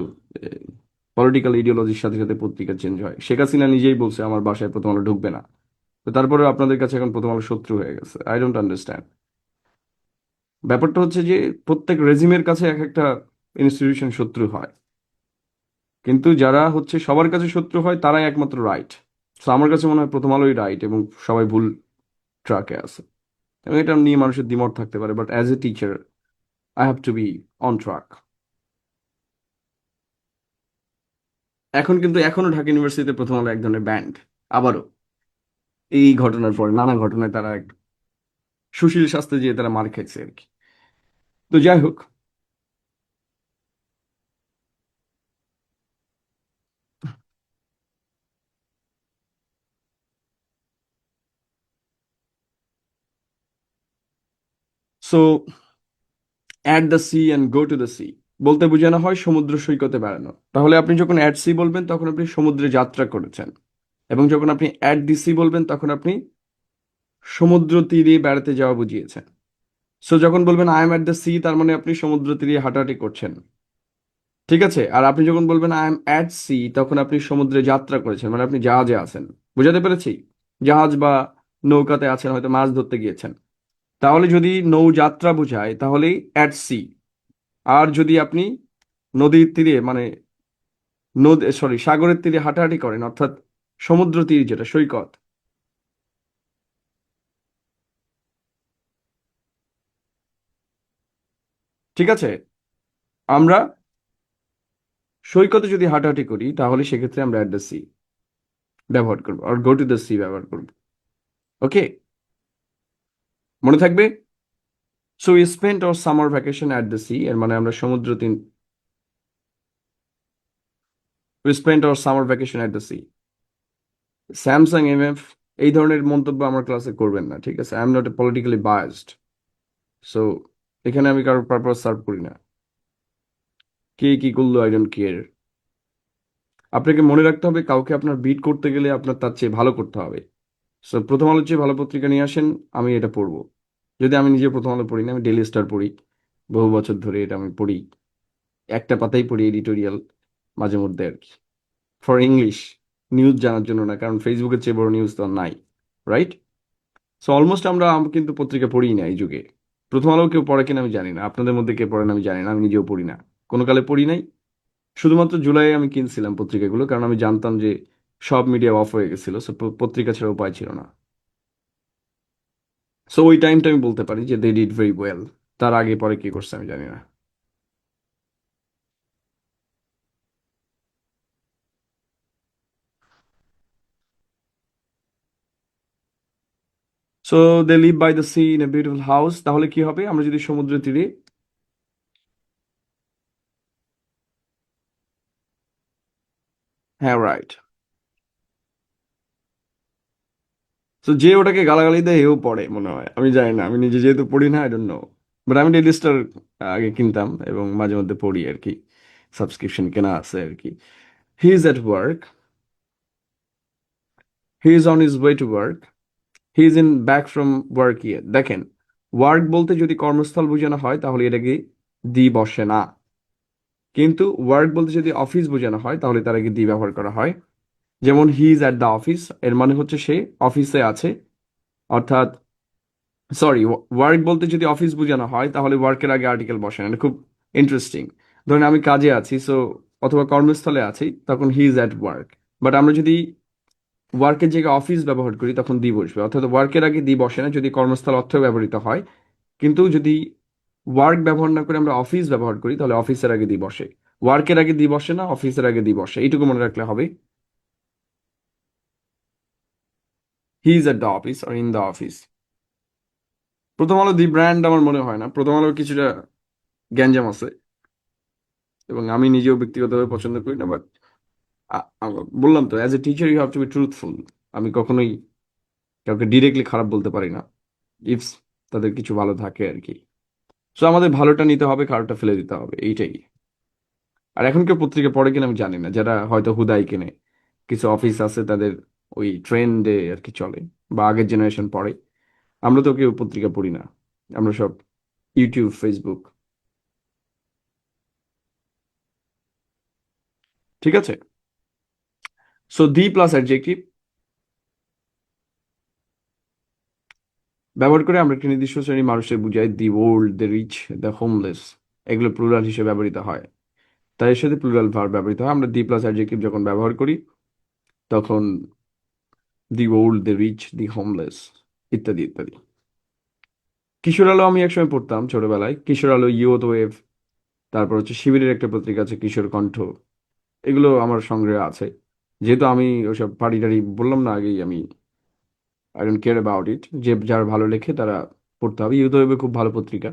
পলিটিক্যাল ইডিওলজির সাথে সাথে পত্রিকা চেঞ্জ হয়। শেখ হাসিনা নিজেই বলছে আমার বাসায় প্রথম আলো ঢুকবে না। তো তারপরে আপনাদের কাছে এখন প্রথম আলো শত্রু হয়ে গেছে। I don't understand. ব্যাপারটা হচ্ছে যে প্রত্যেক রেজিমের কাছে এক একটা ইনস্টিটিউশন শত্রু হয়, কিন্তু যারা হচ্ছে সবার কাছে শত্রু হয় তারাই একমাত্র রাইট। তো আমার কাছে মনে হয় প্রথম আলোই রাইট এবং সবাই ভুল ট্র্যাকে আছে। এবং এটা নিয়ে মানুষের দ্বিমত থাকতে পারে, but as a teacher I have to be on track. এখন কিন্তু এখনো ঢাকা ইউনিভার্সিটিতে প্রথম আলো এক ধরনের ব্যান্ড। আবারও এই ঘটনার পরে নানা ঘটনায় তারা এক সুশীল শাস্ত্রে যেয়ে তারা মার খাইছে আর কি। তো যাই হোক। So at the C and go to the C বলতে বোঝানো হয় সমুদ্র সৈকতে বেড়ানো। তাহলে আপনি যখন অ্যাট সি বলবেন তখন আপনি সমুদ্রে যাত্রা করেছেন, এবং যখন আপনি অ্যাট দি সি বলবেন তখন আপনি সমুদ্র তীরে বেড়াতে যাওয়া বুঝিয়েছেন। সো যখন বলবেন I am at the C, তার মানে আপনি সমুদ্র তীরে হাঁটাহাঁটি করছেন। ঠিক আছে। আর আপনি যখন বলবেন আই এম অ্যাট সি তখন আপনি সমুদ্রে যাত্রা করেছেন, মানে আপনি জাহাজে আছেন। বুঝাতে পেরেছি? জাহাজ বা নৌকাতে আছেন, হয়তো মাছ ধরতে গিয়েছেন। তাহলে যদি নৌযাত্রা বোঝায় তাহলে অ্যাট সি। আর যদি আপনি নদীর তীরে মানে নদী সরি সাগরের তীরে হাঁটাহাঁটি করেন, অর্থাৎ সমুদ্র তীর যেটা সৈকত। ঠিক আছে। আমরা সৈকতে যদি হাঁটাহাঁটি করি তাহলে সেক্ষেত্রে আমরা অ্যাট দ্য সি ব্যবহার করবো, আর গো টু দ্য সি ব্যবহার করবো। ওকে, মনে থাকবে। So we spent our summer vacation at the sea, এর মানে আমরা সমুদ্র তিন we spent our summer vacation at the sea. স্যামসাং এমএফ এই ধরনের মন্তব্য আমার ক্লাসে করবেন না, ঠিক আছে? I am not a politically biased. So এখানে আমি কারোর পারপাস সার্ভ করি না। কে কি করলো আই ডোন্ট কেয়ার। আপনাকে মনে রাখতে হবে কাউকে আপনার বিট করতে গেলে আপনার তার চেয়ে ভালো করতে হবে। সো প্রথম আলোর চেয়ে ভালো পত্রিকা নিয়ে আসেন, আমি এটা পড়বো। যদি আমি নিজে প্রথম আলো পড়ি না, আমি ডেইলি স্টার পড়ি, বহু বছর ধরে এটা আমি পড়ি। একটা পাতাই পড়ি এডিটোরিয়াল মাঝে মধ্যে আর কি, ফর ইংলিশ, নিউজ জানার জন্য না, কারণ ফেসবুকের চেয়ে বড় নিউজ তো আর নাই, রাইট? সো অলমোস্ট আমরা কিন্তু পত্রিকা পড়ি না এই যুগে। প্রথম আলো কেউ পড়ে কিনা আমি জানি না, আপনাদের মধ্যে কে পড়েন আমি জানি না, আমি নিজেও পড়ি না, কোনো কালে পড়ি নাই। শুধুমাত্র জুলাইয়ে আমি কিনছিলাম পত্রিকাগুলো, কারণ আমি জানতাম যে সব মিডিয়া অফ হয়ে গেছিল, সো পত্রিকা ছাড়া উপায় ছিল না। সো ওই টাইমটা আমি বলতে পারি যে দে ডিড ভেরি ওয়েল। তার আগে পরে কি করছে আমি জানি না। So they live by the sea in a beautiful house, তাহলে কি হবে আমরা যদি সমুদ্র তীরে, হ্যাঁ রাইট। তো যে ওটাকে গালাগালি দেয় এও পড়ে মনে হয়, আমি জানি না, আমি নিজে যেহেতু পড়ি না, আই ডোন্ট নো। বাট আমি ডেইলি স্টার আগে কিনতাম এবং মাঝে মধ্যে পড়ি আর কি, সাবস্ক্রিপশন কেনা আছে আর কি। He is at work, he is on his way to work, he is in back from work ইয়ে। দেখেন, ওয়ার্ক বলতে যদি কর্মস্থল বোঝানো হয় তাহলে এটাকে দি বসে না, কিন্তু ওয়ার্ক বলতে যদি অফিস বোঝানো হয় তাহলে তার আগে দি ব্যবহার করা হয়। যেমন হি ইজ অ্যাট দ্য অফিস, এর মানে হচ্ছে সে অফিসে আছে, অর্থাৎ সরি, ওয়ার্ক বলতে যদি অফিস বোঝানো হয় তাহলে ওয়ার্কের আগে আর্টিকেল বসে না, এটা খুব ইন্টারেস্টিং। ধরেন আমি কাজে আছি, সো অথবা কর্মস্থলে আছি, তখন হি ইজ অ্যাট ওয়ার্ক। বাট আমরা যদি ওয়ার্কের জায়গায় অফিস ব্যবহার করি তখন দি বসবে, অর্থাৎ ওয়ার্কের আগে দি বসে না যদি কর্মস্থল অর্থে ব্যবহৃত হয়। কিন্তু যদি ওয়ার্ক ব্যবহার না করে আমরা অফিস ব্যবহার করি তাহলে অফিসের আগে দি বসে। ওয়ার্কের আগে দি বসে না, অফিসের আগে দি বসে, এইটুকু মনে রাখলে হবে। He is at the office আর ইন দ্য অফিস। প্রথম আলো দি ব্র্যান্ড আমার মনে হয় না, প্রথম আলোর কিছুটা গ্যাঞ্জাম আছে এবং আমি নিজেও ব্যক্তিগতভাবে পছন্দ করি না। বাট বললাম তো, as a teacher you have to be truthful. আমি কখনোই কাউকে ডিরেক্টলি খারাপ বলতে পারি না, ইফস তাদের কিছু ভালো থাকে আর কি। সো আমাদের ভালোটা নিতে হবে, খারাপটা ফেলে দিতে হবে, এইটাই। আর এখন কেউ পত্রিকা পড়ে কিনা আমি জানি না, যারা হয়তো হুদাই কেনে, কিছু অফিস আছে তাদের ওই ট্রেন্ডে আর কি চলে, বা আগের জেনারেশন পড়ে। আমরা তো কেউ পত্রিকা পড়ি না, আমরা সব ইউটিউব, ফেসবুক। ঠিক আছে। সো দি প্লাস অ্যাডজেক্টিভ ব্যবহার করে আমরা একটি নির্দিষ্ট শ্রেণীর মানুষের বুঝাই, the old, the rich, the homeless, এগুলো প্লুরাল হিসেবে ব্যবহৃত হয়। তাই এর সাথে প্লুরাল ভার্ব ব্যবহৃত হয়। আমরা দি প্লাস অ্যাডজেক্টিভ যখন ব্যবহার করি তখন the old, the rich, the homeless, ইত্যাদি ইত্যাদি। কিশোর আলো আমি একসময় পড়তাম ছোটবেলায়, কিশোর আলো, ইয়ুথ ওয়েভ, তারপর হচ্ছে শিবিরের একটা পত্রিকা আছে কিশোর কণ্ঠ, এগুলো আমার সংগ্রহে আছে। যেহেতু আমি ওসব পারি টাড়ি বললাম না আগেই, আমি I don't care about it, যে যারা ভালো লেখে তারা পড়তে হবে। ইয়ুথ ওয়েবে খুব ভালো পত্রিকা,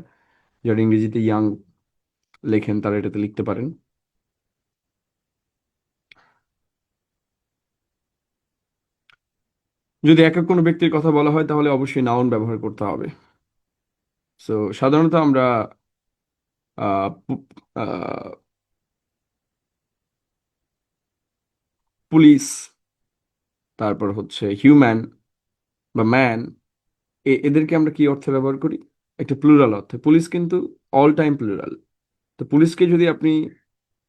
যারা ইংরেজিতে ইয়াং লেখেন তারা এটাতে লিখতে পারেন। যদি একক কোনো ব্যক্তির কথা বলা হয় তাহলে অবশ্যই নাউন ব্যবহার করতে হবে। সো সাধারণত আমরা আহ, পু- আহ, পুলিশ, তারপর হচ্ছে হিউম্যান বা ম্যান, এদেরকে আমরা কি অর্থে ব্যবহার করি? একটা প্লুরাল অর্থে। পুলিশ কিন্তু অল টাইম প্লুরাল। তো পুলিশকে যদি আপনি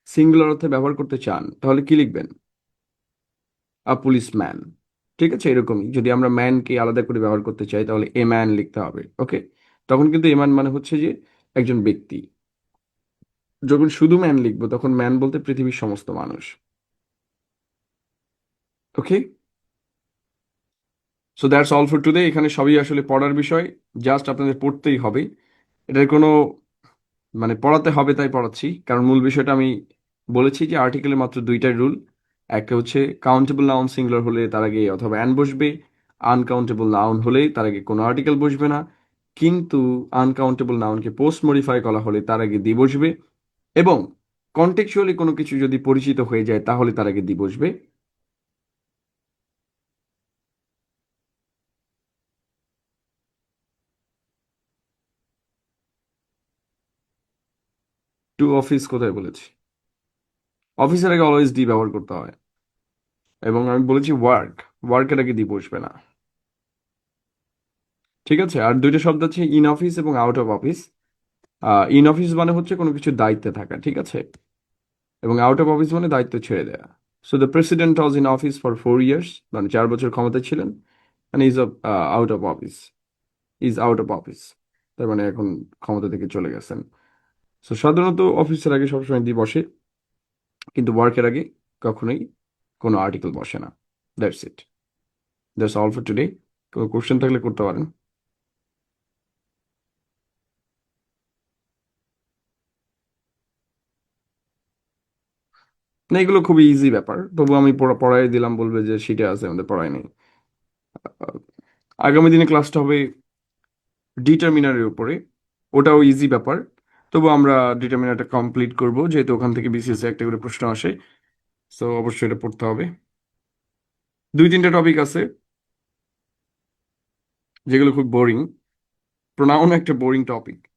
সিঙ্গুলার অর্থে ব্যবহার করতে চান তাহলে কি লিখবেন? আ পুলিশ ম্যান। ঠিক আছে, এরকমই যদি আমরা ম্যানকে আলাদা করে ব্যবহার করতে চাই তাহলে এ ম্যান লিখতে হবে। ওকে, তখন কিন্তু এ ম্যান মানে হচ্ছে যে একজন ব্যক্তি। যখন শুধু ম্যান লিখবো তখন ম্যান বলতে পৃথিবীর সমস্ত মানুষ। Okay, so that's all for today. এখানে সবই আসলে পড়ার বিষয়, জাস্ট আপনাদের পড়তেই হবে। এটার কোনো মানে পড়াতে হবে তাই পড়াচ্ছি, কারণ মূল বিষয়টা আমি বলেছি যে আর্টিকেলে মাত্র দুইটাই রুল। একটা হচ্ছে কাউন্টেবল নাউন সিঙ্গুলার হলে তার আগে অথবা অ্যান বসবে, আনকাউন্টেবল নাউন হলে তার আগে কোনো আর্টিকেল বসবে না। কিন্তু আনকাউন্টেবল নাউনকে পোস্ট মডিফাই করা হলে তার আগে দি বসবে, এবং কন্টেক্সুয়ালি কোনো কিছু যদি পরিচিত হয়ে যায় তাহলে তার আগে দি বসবে। টু অফিস কোথায় বলেছি? অফিসের আগে অলওয়েজ ডি ব্যবহার করতে হয়। এবং আমি বলেছি ওয়ার্ক, ওয়ার্কের আগে দি বসবে না। ঠিক আছে, আর দুইটা শব্দ আছে ইন অফিস এবং out of office. In office মানে হচ্ছে কোনো কিছু দায়িত্বে থাকা, ঠিক আছে, এবং আউট অফ অফিস মানে দায়িত্ব ছেড়ে দেয়া। So the president was in office for 4 years, মানে 4 বছর ক্ষমতায় ছিলেন, মানে is out of office, is out of office, তার মানে এখন ক্ষমতা থেকে চলে গেছেন। সো সাধারণত অফিসের আগে সবসময় দি বসে, কিন্তু ওয়ার্কের আগে কখনোই কোনো আর্টিকেল বসে না। That's it, that's all for today. কোনো কোশ্চেন থাকলে করতে পারেন। না, এগুলো খুবই ইজি ব্যাপার, তবু আমি পড়াই দিলাম, বলবে যে সেটা আছে আমাদের পড়াই নেই। আগামী দিনে ক্লাসটা হবে ডিটারমিনারের উপরে, ওটাও ইজি ব্যাপার। তবু আমরা ডিটারমিনারটা কমপ্লিট করব, যেহেতু ওখান থেকে বিসিএস একটা করে প্রশ্ন আসে। সো অবশ্যই এটা পড়তে হবে। দুই তিনটা টপিক আছে যেগুলো খুব বোরিং। প্রোনাউন একটা বোরিং টপিক।